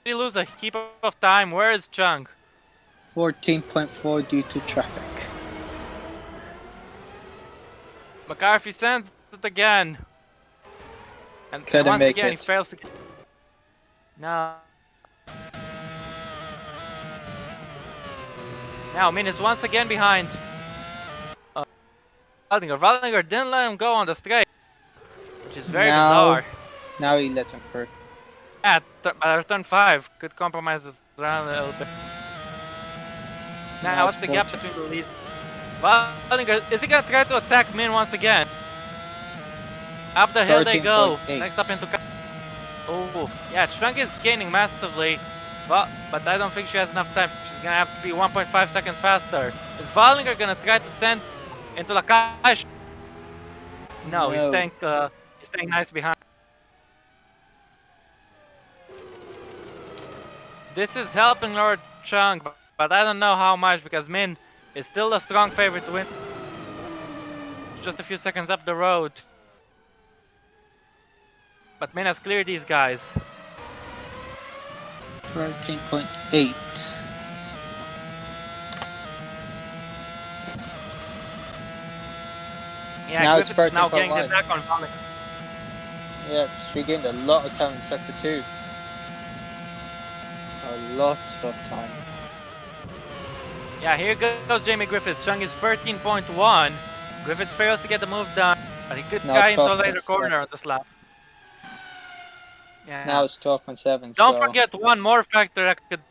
Did he lose a heap of time? Where is Chung? 14.4 due to traffic. McCarthy sends it again. And once again he fails to get... No. Now Min is once again behind Valdinger. Valdinger didn't let him go on the straight, which is very bizarre. Now he lets him through. Yeah, turn 5 could compromise this round a little bit. Now what's the gap between the lead? Valdinger, is he gonna try to attack Min once again? Up the hill they go. Next up into... Oh, yeah, Chung is gaining massively. But I don't think she has enough time. She's gonna have to be 1.5 seconds faster. Is Vallinger gonna try to send into Lakash? No, he's staying nice behind. This is helping Lord Chung, but I don't know how much because Min is still a strong favorite to win. Just a few seconds up the road. But Min has cleared these guys. 13.8. Yeah, now Griffith's it's now getting the attack on Vallinger. Yeah, she gained a lot of time in sector 2. A lot of time. Yeah, here goes Jamie Griffith. Chung is 13.1. Griffiths fails to get the move done, but he could try into a later corner on this lap. Yeah. Now it's 12.7. Don't forget one more factor that could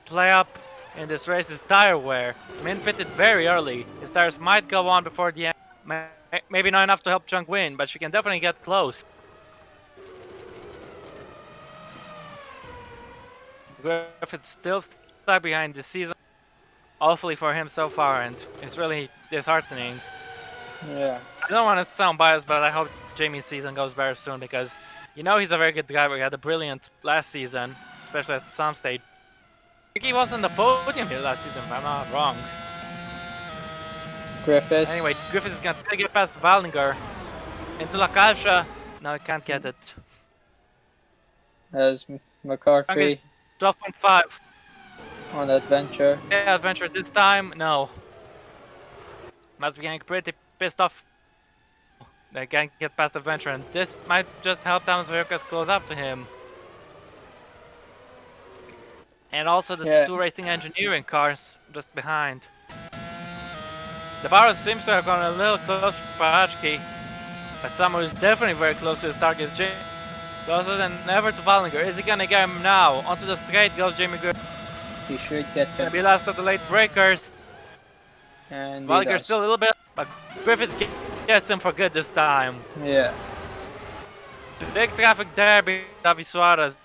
play up in this race is tire wear. Min pitted very early. His tires might go on before the end. Maybe not enough to help Chung win, but she can definitely get close. Griffith's still stuck behind this season. Awfully for him so far, and it's really disheartening. Yeah. I don't want to sound biased, but I hope Jamie's season goes better soon because you know he's a very good driver. He had a brilliant last season, especially at some stage. I think he was on the podium here last season, if I'm not wrong. Griffiths. Anyway, Griffiths is going to get past Vallinger. Into La Calcia. No, he can't get it. as Chunk is McCarthy 12.5. on Adventure. Yeah, Adventure this time, no. Must be getting pretty pissed off. They can't get past Adventure, and this might just help Thomas Viokas close up to him. And also the Yeah. two racing engineering cars just behind. The Barrows seems to have gone a little close to Parachki, but someone who's definitely very close to his target is Jamie. Closer than ever to Wallinger. Is he gonna get him now? Onto the straight goes Jamie Griffith. He should get Gonna him. be last of the late breakers. And he Wallinger does. still a little bit, but Griffith gets him for good this time. Yeah. Big traffic there behind Davi Suarez.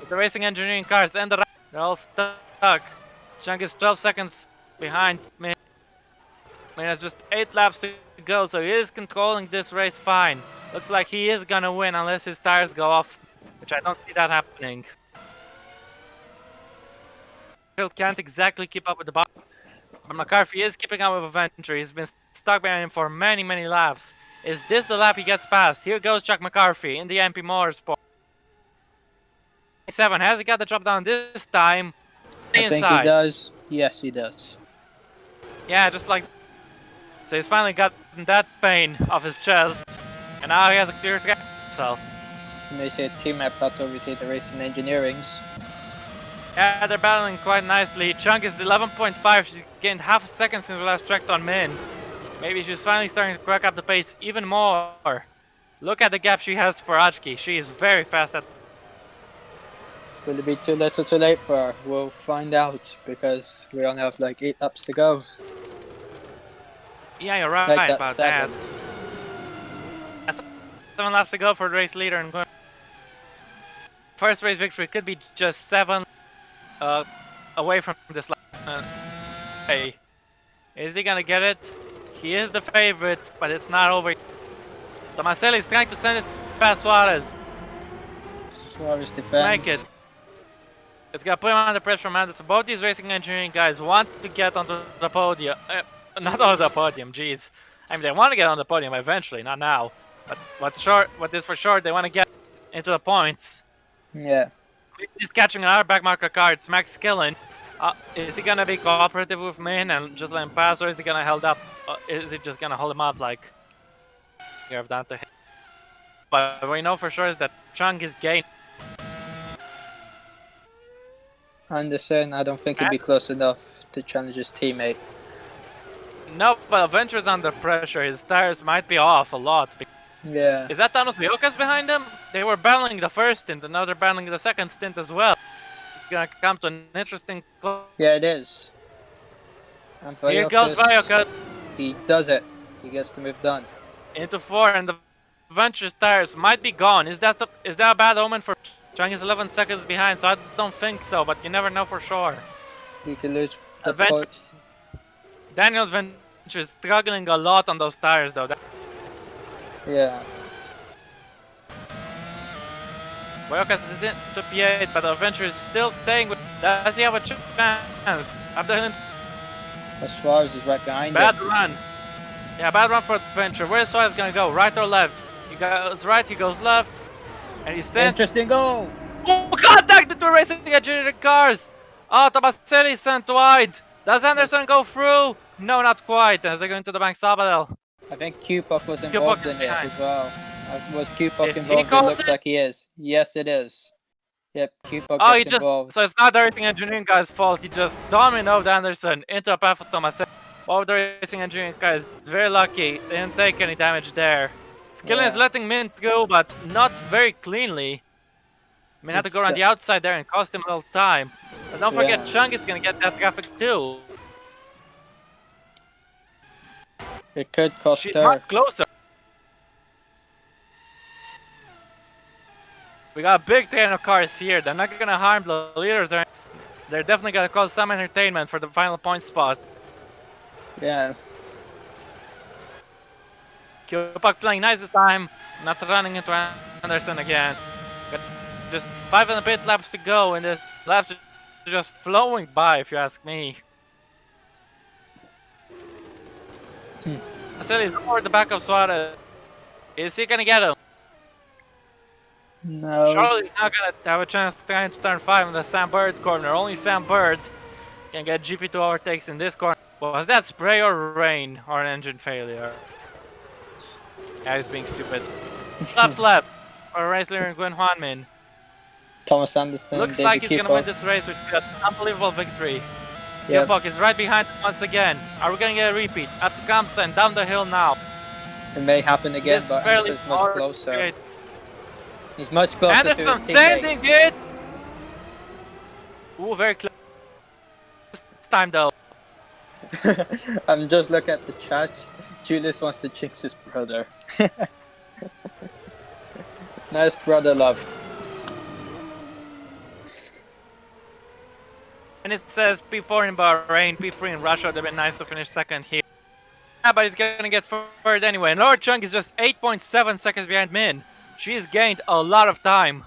With the racing engineering cars and the ride, they're all stuck. Chunk is 12 seconds behind me. I mean, it's just 8 laps to go, so he is controlling this race fine. Looks like he is gonna win unless his tires go off, which I don't see that happening. He can't exactly keep up with the bar, but McCarthy is keeping up with Adventure. He's been stuck behind him for many, many laps. Is this the lap he gets past? Here goes Chuck McCarthy in the MP Motorsport. 7, has he got the drop down this time? I think he does. Yes, he does. Yeah, just like... So he's finally gotten that pain off his chest, and now he has a clear track himself. And they say teammate battle between the racing engineerings. Yeah, they're battling quite nicely. Chunk is 11.5. She's gained half a second since the last tracked on Min. Maybe she's finally starting to crack up the pace even more. Look at the gap she has to Parachki. She is very fast at... Will it be too little too late for her? We'll find out, because we only have like 8 laps to go. Yeah, you're right Like about that. 7 laps to go for the race leader. And first race victory could be just 7 away from this lap. Hey, is he gonna get it? He is the favorite, but it's not over. Tomaselli is trying to send it past Suarez. Suarez defends. Make it. It's gonna put him under pressure from Anderson. Both these racing engineering guys want to get onto the podium. Not onto the podium, jeez. I mean, they want to get on the podium eventually, not now. But what is for sure, they want to get into the points. Yeah. He's catching another backmarker car. It's Max Killen. Is he gonna be cooperative with Min and just let him pass, or is he gonna hold up? Is he just gonna hold him up like you have done to him? But what we know for sure is that Chung is gaining. Anderson, I don't think he'd be close enough to challenge his teammate. No, but Adventure's under pressure. His tires might be off a lot. Yeah. Is that Thanos Viokas behind him? They were battling the first stint, and now they're battling the second stint as well. It's gonna come to an interesting... Yeah, it is. And Here goes Viokas. He does it. He gets the move done. Into 4, and the Adventure's tires might be gone. Is that a bad omen for... Chung is 11 seconds behind, so I don't think so, but you never know for sure. He could lose the point. Daniel Adventure is struggling a lot on those tires, though. Yeah. Viokas is into P8, but Adventure is still staying with... Does he have a chance? Up the hill. Suarez is right behind Bad him. run. Yeah, bad run for Adventure. Where's Suarez gonna go? Right or left? He goes right, he goes left. And he's sent... Interesting goal! Oh, contact between racing engineering cars! Oh, Tomaselli sent wide. Does Anderson go through? No, not quite. As they're going to the bank, Sabadell. I think Q-Puck was involved in it as well. Was Q-Puck involved? It looks like he is. Yes, it is. Yep, Q-Puck gets involved. So it's not the racing engineering guy's fault. He just dominoed Anderson into a path of Tomaselli. All the racing engineering guys very lucky. They didn't take any damage there. Skillen is letting Min through, but not very cleanly. I mean, had to go around the outside there and cost him a little time. But don't forget, Chung is gonna get that traffic too. It could cost She's her. much closer. We got a big train of cars here. They're not gonna harm the leaders. They're definitely gonna cause some entertainment for the final point spot. Yeah. Q-Puck playing nice this time. Not running into Anderson again. Got just 5 and a bit laps to go, and the laps are just flowing by, if you ask me. Vasily is over the back of Suarez. Is he gonna get him? No. Charlie's not gonna have a chance to try into turn 5 in the Sam Bird corner. Only Sam Bird can get GP2 overtakes in this corner. Was that spray or rain or an engine failure? Yeah, he's being stupid. Laps left for race leader Gwen Huanmin. Thomas Anderson, Looks David like he's gonna win Keeper. this race with an unbelievable victory. Yep. Gilpok is right behind him once again. Are we gonna get a repeat? Up to Kamsa and down the hill now. It may happen again, This but fairly Anderson's much closer. great. He's much closer to his Anderson teammates. sending it! Ooh, very close. This time though. I'm just looking at the chat. Julius wants to jinx his brother. Nice brother love. And it says P4 in Bahrain, P3 in Russia. Would have been nice to finish second here. Yeah, but he's gonna get third anyway. And Laura Chung is just 8.7 seconds behind Min. She's gained a lot of time.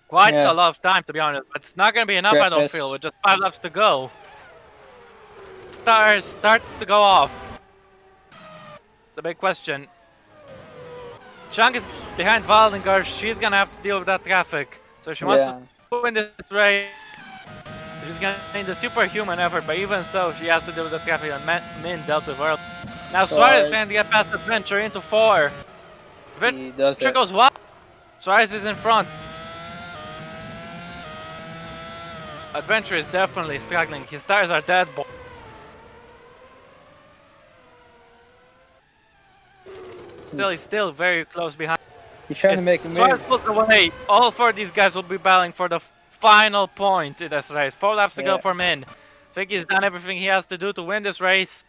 Quite Yeah. a lot of time, to be honest. But it's not gonna be enough, I don't feel, with just 5 laps to go. Stars start to go off. It's a big question. Chung is behind Waldinger. She's gonna have to deal with that traffic. So she wants to win this race. She's gonna need a superhuman effort, but even so, she has to deal with the traffic and Min dealt with her. Now Suarez trying to get past Adventure into 4. Adventure goes wild. Suarez is in front. Adventure is definitely struggling. His tires are dead. Still, he's still very close behind. He's trying to make a move. Suarez pulls away. All 4 of these guys will be battling for the final point in this race. 4 laps to go for Min. I think he's done everything he has to do to win this race.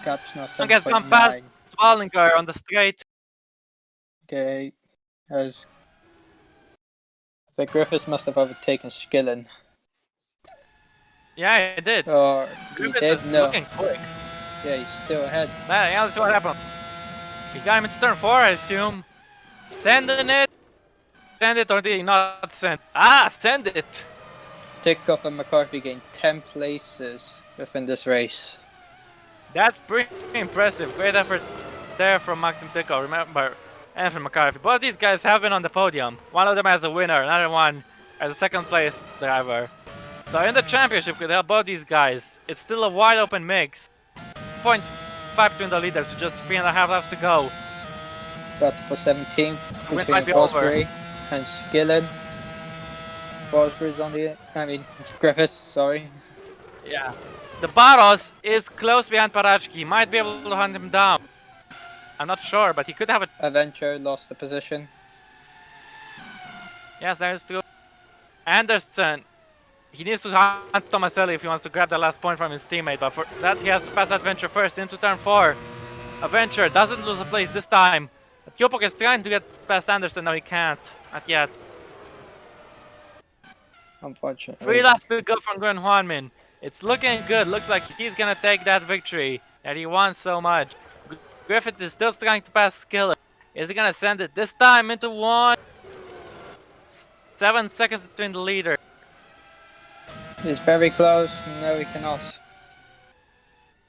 Gap's now Chung has gone past Wallinger on the straight. Okay. I think Griffiths must have overtaken Skillen. Yeah, he did. Or he Griffiths did? is No. looking quick. Yeah, he's still ahead. Yeah, let's see what happened. He got him into turn 4, I assume. Sending it. Send it or did he not send? Ah, send it! Tikoff and McCarthy gained 10 places within this race. That's pretty impressive. Great effort there from Maxim Tikoff, remember, and from McCarthy. Both these guys have been on the podium. One of them as a winner, another one as a second place driver. So in the championship, could help both these guys. It's still a wide open mix. 0.5 between the leaders to just 3.5 laps to go. That's for 17th Might between be Fosbury and Skillen. Fosbury's on the... Griffiths, sorry. Yeah. The Barros is close behind Parachki. Might be able to hunt him down. I'm not sure, but he could have a... Adventure lost the position. Yes, there is two. Anderson. He needs to hunt Tomaselli if he wants to grab the last point from his teammate, but for that he has to pass Adventure first into turn 4. Adventure doesn't lose a place this time. Kyopok is trying to get past Anderson, no he can't. Not yet. Unfortunately. 3 laps to go from Gwen Huanmin. It's looking good, looks like he's gonna take that victory that he wants so much. Griffiths is still trying to pass Skiller. Is he gonna send it this time into 1? 7 seconds between the leader. He's very close. No, he cannot.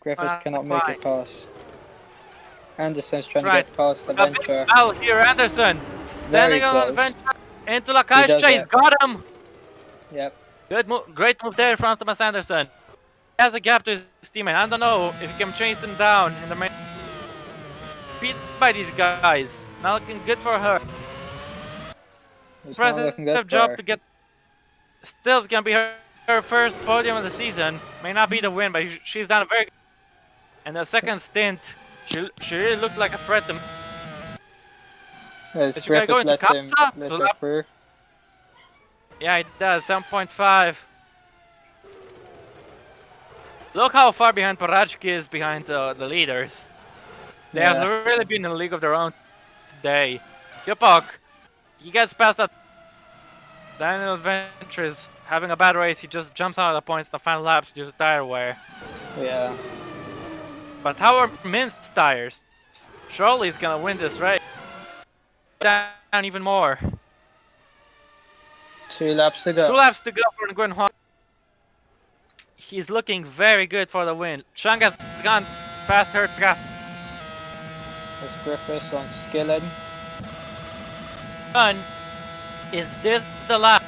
Griffiths cannot make it past. Anderson's trying to get past Adventure. Oh, here Anderson. Standing on Adventure. Into Lakaisha, he's got him. Yep. Good move, great move there from Thomas Anderson. He has a gap to his teammate. I don't know if he can chase him down in the main. Beat by these guys. Not looking good for her. Impressive job to get. Still, it's gonna be her first podium of the season. May not be the win, but she's done a very good. And the second stint, she really looked like a threat to me. Yes, Griffiths lets her through. Yeah, it does. 7.5. Look how far behind Parachki is behind the leaders. They have really been in a league of their own today. Kyopok, he gets past that. Daniel Adventure is having a bad race. He just jumps out of the points in the final laps due to tire wear. Yeah. But how are Min's tires? Surely he's gonna win this race. Down even more. 2 laps to go. 2 laps to go for Nguyen Huang. He's looking very good for the win. Chung has gone past her traffic. There's Griffiths on Skillen. Is this the lap?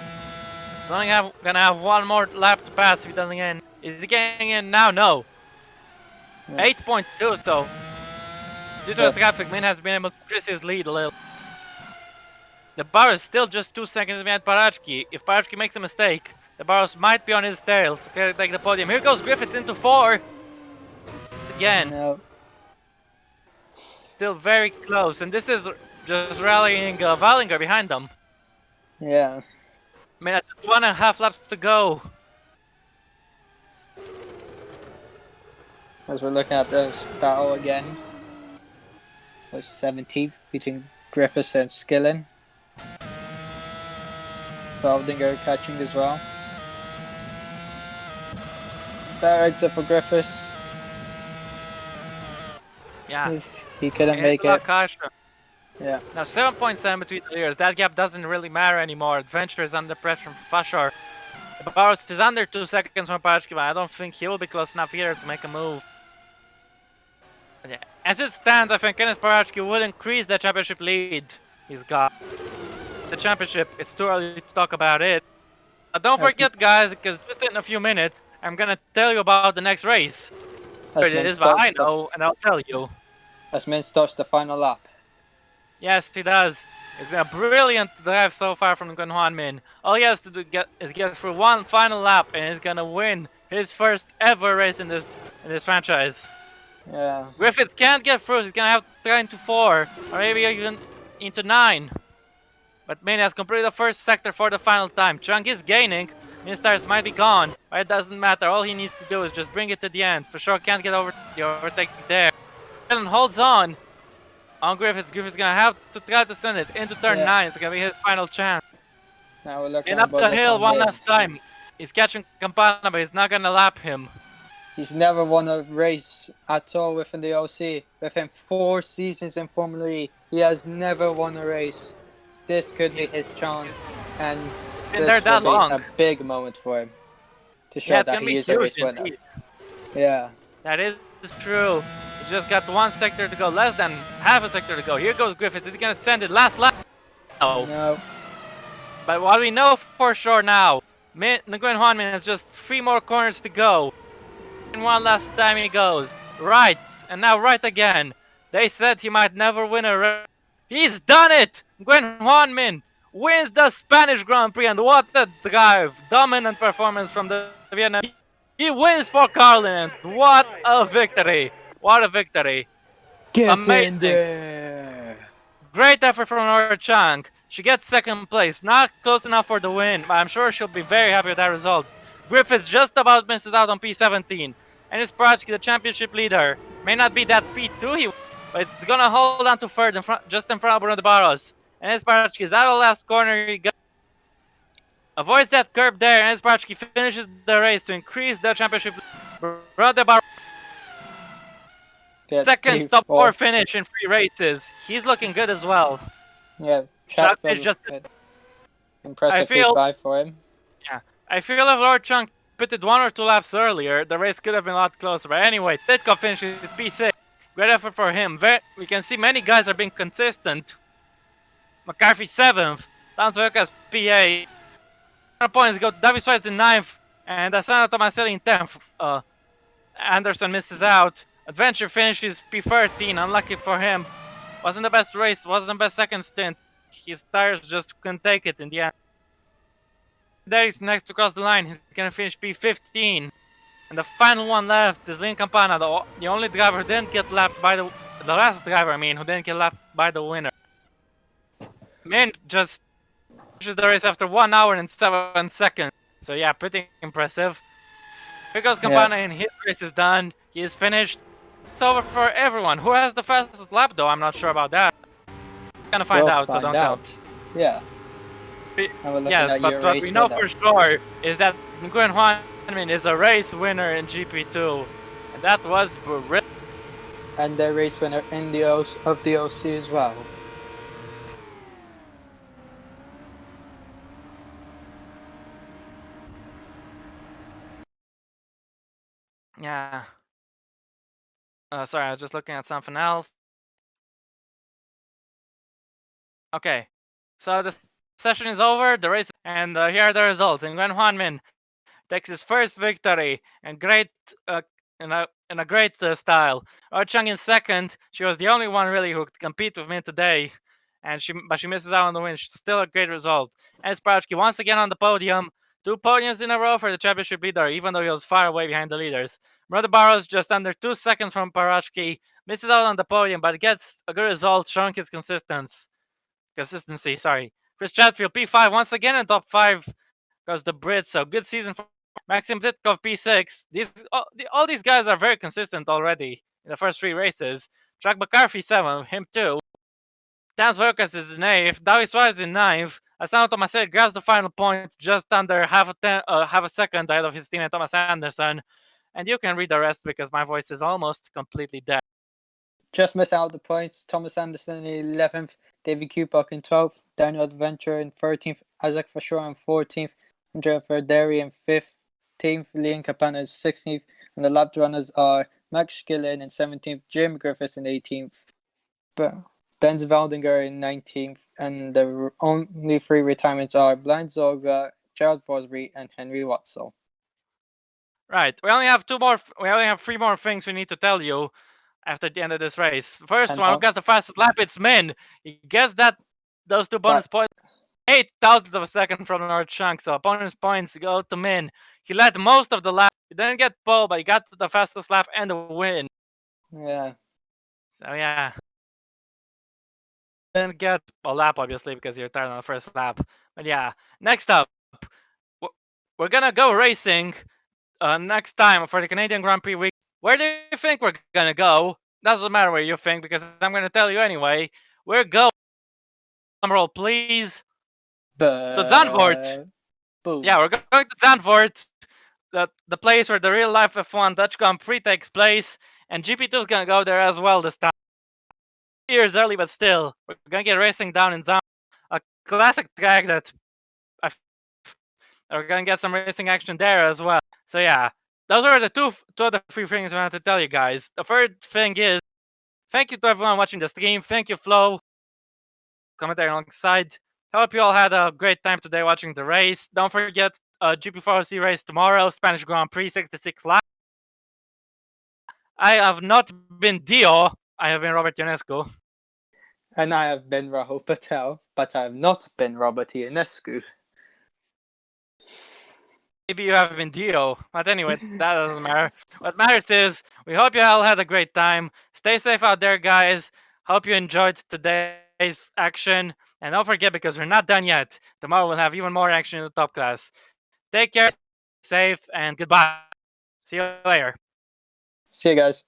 He's only gonna have one more lap to pass if he doesn't get in. Is he getting in now? No. Yeah. 8.2, so due to the traffic, Min has been able to increase his lead a little. The Barros is still just 2 seconds behind Parachki. If Parachki makes a mistake, the Barros might be on his tail to take the podium. Here goes Griffiths into 4. Again. No. Still very close, and this is just rallying Wallinger behind them. Yeah. I mean, 1.5 laps to go. As we're looking at this battle again. It was 17th between Griffiths and Skillen. Baldinger catching as well. Better exit for Griffiths. Yeah. He couldn't make it. Yeah. Now 7.7 between the leaders. That gap doesn't really matter anymore. Adventure is under pressure for sure. Barros is under 2 seconds from Parachki, but I don't think he will be close enough here to make a move. But yeah. As it stands, I think Kenneth Parachki would increase the championship lead he's got. The championship, it's too early to talk about it. But don't forget, guys, because just in a few minutes, I'm gonna tell you about the next race. It is, but I know, and I'll tell you. As Min starts the final lap. Yes, he does. It's been a brilliant drive so far from Nguyen Min. All he has to do is get through one final lap, and he's gonna win his first ever race in this franchise. Yeah. Griffith can't get through. He's gonna have to try into 4, or maybe even into 9. But Min has completed the first sector for the final time. Chung is gaining. Min's tires might be gone, but it doesn't matter. All he needs to do is just bring it to the end. For sure, can't get over the overtake there. Dylan holds on Griffiths. Griffiths gonna have to try to send it into turn 9. It's gonna be his final chance. Now we're looking And up the hill one last time. He's catching Campana, but he's not gonna lap him. He's never won a race at all within the OC. Within 4 seasons in Formula E, he has never won a race. This could be his chance, and this will be a big moment for him to show that he is a race winner. Yeah. That is true. He just got 1 sector to go, less than half a sector to go. Here goes Griffiths. Is he gonna send it last lap? No. But what we know for sure now, Nguyen Huan Min has just 3 more corners to go. And one last time he goes. Right. And now right again. They said he might never win a race. He's done it! Nguyen Huan Min wins the Spanish Grand Prix, and what a drive! Dominant performance from the Vietnam. He wins for Carlin, and what a victory! What a victory! Get in there! Great effort from Nora Chang. She gets 2nd place, not close enough for the win, but I'm sure she'll be very happy with that result. Griffiths just about misses out on P17, and it's Parachki, the championship leader. May not be that P2 but it's gonna hold on to 3rd, just in front of Bruno de Barros. And Esparachki is out of the last corner. He avoids that curb there, and Esparachki finishes the race to increase the championship. Bruno de Barros, 2nd top 4 finish in 3 races. He's looking good as well. Yeah, is just impressive P5 for him. Yeah, I feel if Lord Chung pitted 1 or 2 laps earlier, the race could have been a lot closer. But anyway, Titko finishes P6. Great effort for him. We can see many guys are being consistent. McCarthy 7th. Tansveka's P8. Points go to David Swites in 9th. And Asano Tomaselli in 10th. Anderson misses out. Adventure finishes P13. Unlucky for him. Wasn't the best race. Wasn't the best 2nd stint. His tires just couldn't take it in the end. There he's next to cross the line. He's gonna finish P15. And the final one left is Lin Campana, the only driver who didn't get lapped by the last driver, who didn't get lapped by the winner. Min just finishes the race after 1 hour and 7 seconds. So yeah, pretty impressive. Here goes Campana, and his race is done. He is finished. It's over for everyone. Who has the fastest lap though? I'm not sure about that. Gonna find out, so don't tell. Yeah. Yes, but what we know for sure is that Nguyen Huan Min is a race winner in GP2, and that was brilliant. And the race winner in the OC as well. Yeah. Sorry, I was just looking at something else. Okay, so the session is over. The race and here are the results. And Gwen Huanmin takes his first victory and uh, in a great style. Chang in second. She was the only one really who could compete with me today, and she misses out on the win. Still a great result. And Sprachki once again on the podium. 2 podiums in a row for the championship leader, even though he was far away behind the leaders. Brother Barros just under 2 seconds from Parachki, misses out on the podium, but gets a good result, showing his consistency. Sorry, Chris Chatfield P5 once again in top 5 because the Brits. So good season for Maxim Plitkov P6. All these guys are very consistent already in the first 3 races. Jack McCarthy 7, him too. Dan Zvorkas is in 8th. Davi Suarez in 9th. Asano Tomaselli grabs the final point just under half a second ahead of his teammate Thomas Anderson. And you can read the rest because my voice is almost completely dead. Just miss out the points. Thomas Anderson in 11th, David Kubak in 12th, Daniel Adventure in 13th, Isaac Fashor in 14th, Andrea Verderi in 15th, Liam Capana in 16th, and the lap runners are Max Skillen in 17th, Jim Griffiths in 18th, Benz Valdinger in 19th, and the only 3 retirements are Blind Zorga, Gerald Fosbury, and Henry Watzel. Right, we only have 3 more things we need to tell you after the end of this race. First one, who got the fastest lap? It's Min. He gets those 2 bonus points. 8,000th of a second from the North Chunk, so opponent's points go to Min. He led most of the lap. He didn't get pole, but he got the fastest lap and the win. Yeah. So yeah. Didn't get a lap, obviously, because he retired on the first lap. But yeah. Next up, we're gonna go racing next time for the Canadian Grand Prix week. Where do you think we're gonna go? Doesn't matter where you think, because I'm gonna tell you anyway. We're going. Drum roll, please. To Zandvoort. Boom. Yeah, we're going to Zandvoort, the place where the real life F1 Dutch Grand Prix takes place, and GP2 is gonna go there as well this time. Years early, but still, we're gonna get racing down in Zandvoort, a classic track that we're gonna get some racing action there as well. So yeah, those are the two of the 3 things I wanted to tell you guys. The third thing is, thank you to everyone watching the stream. Thank you, Flo, commentating alongside. Hope you all had a great time today watching the race. Don't forget GP4 OC race tomorrow, Spanish Grand Prix 66 live. I have not been Dio. I have been Robert Ionescu. And I have been Rahul Patel, but I have not been Robert Ionescu. Maybe you have been Dio, but anyway, that doesn't matter. What matters is, we hope you all had a great time. Stay safe out there, guys. Hope you enjoyed today's action. And don't forget, because we're not done yet, tomorrow we'll have even more action in the top class. Take care, safe, and goodbye. See you later. See you guys.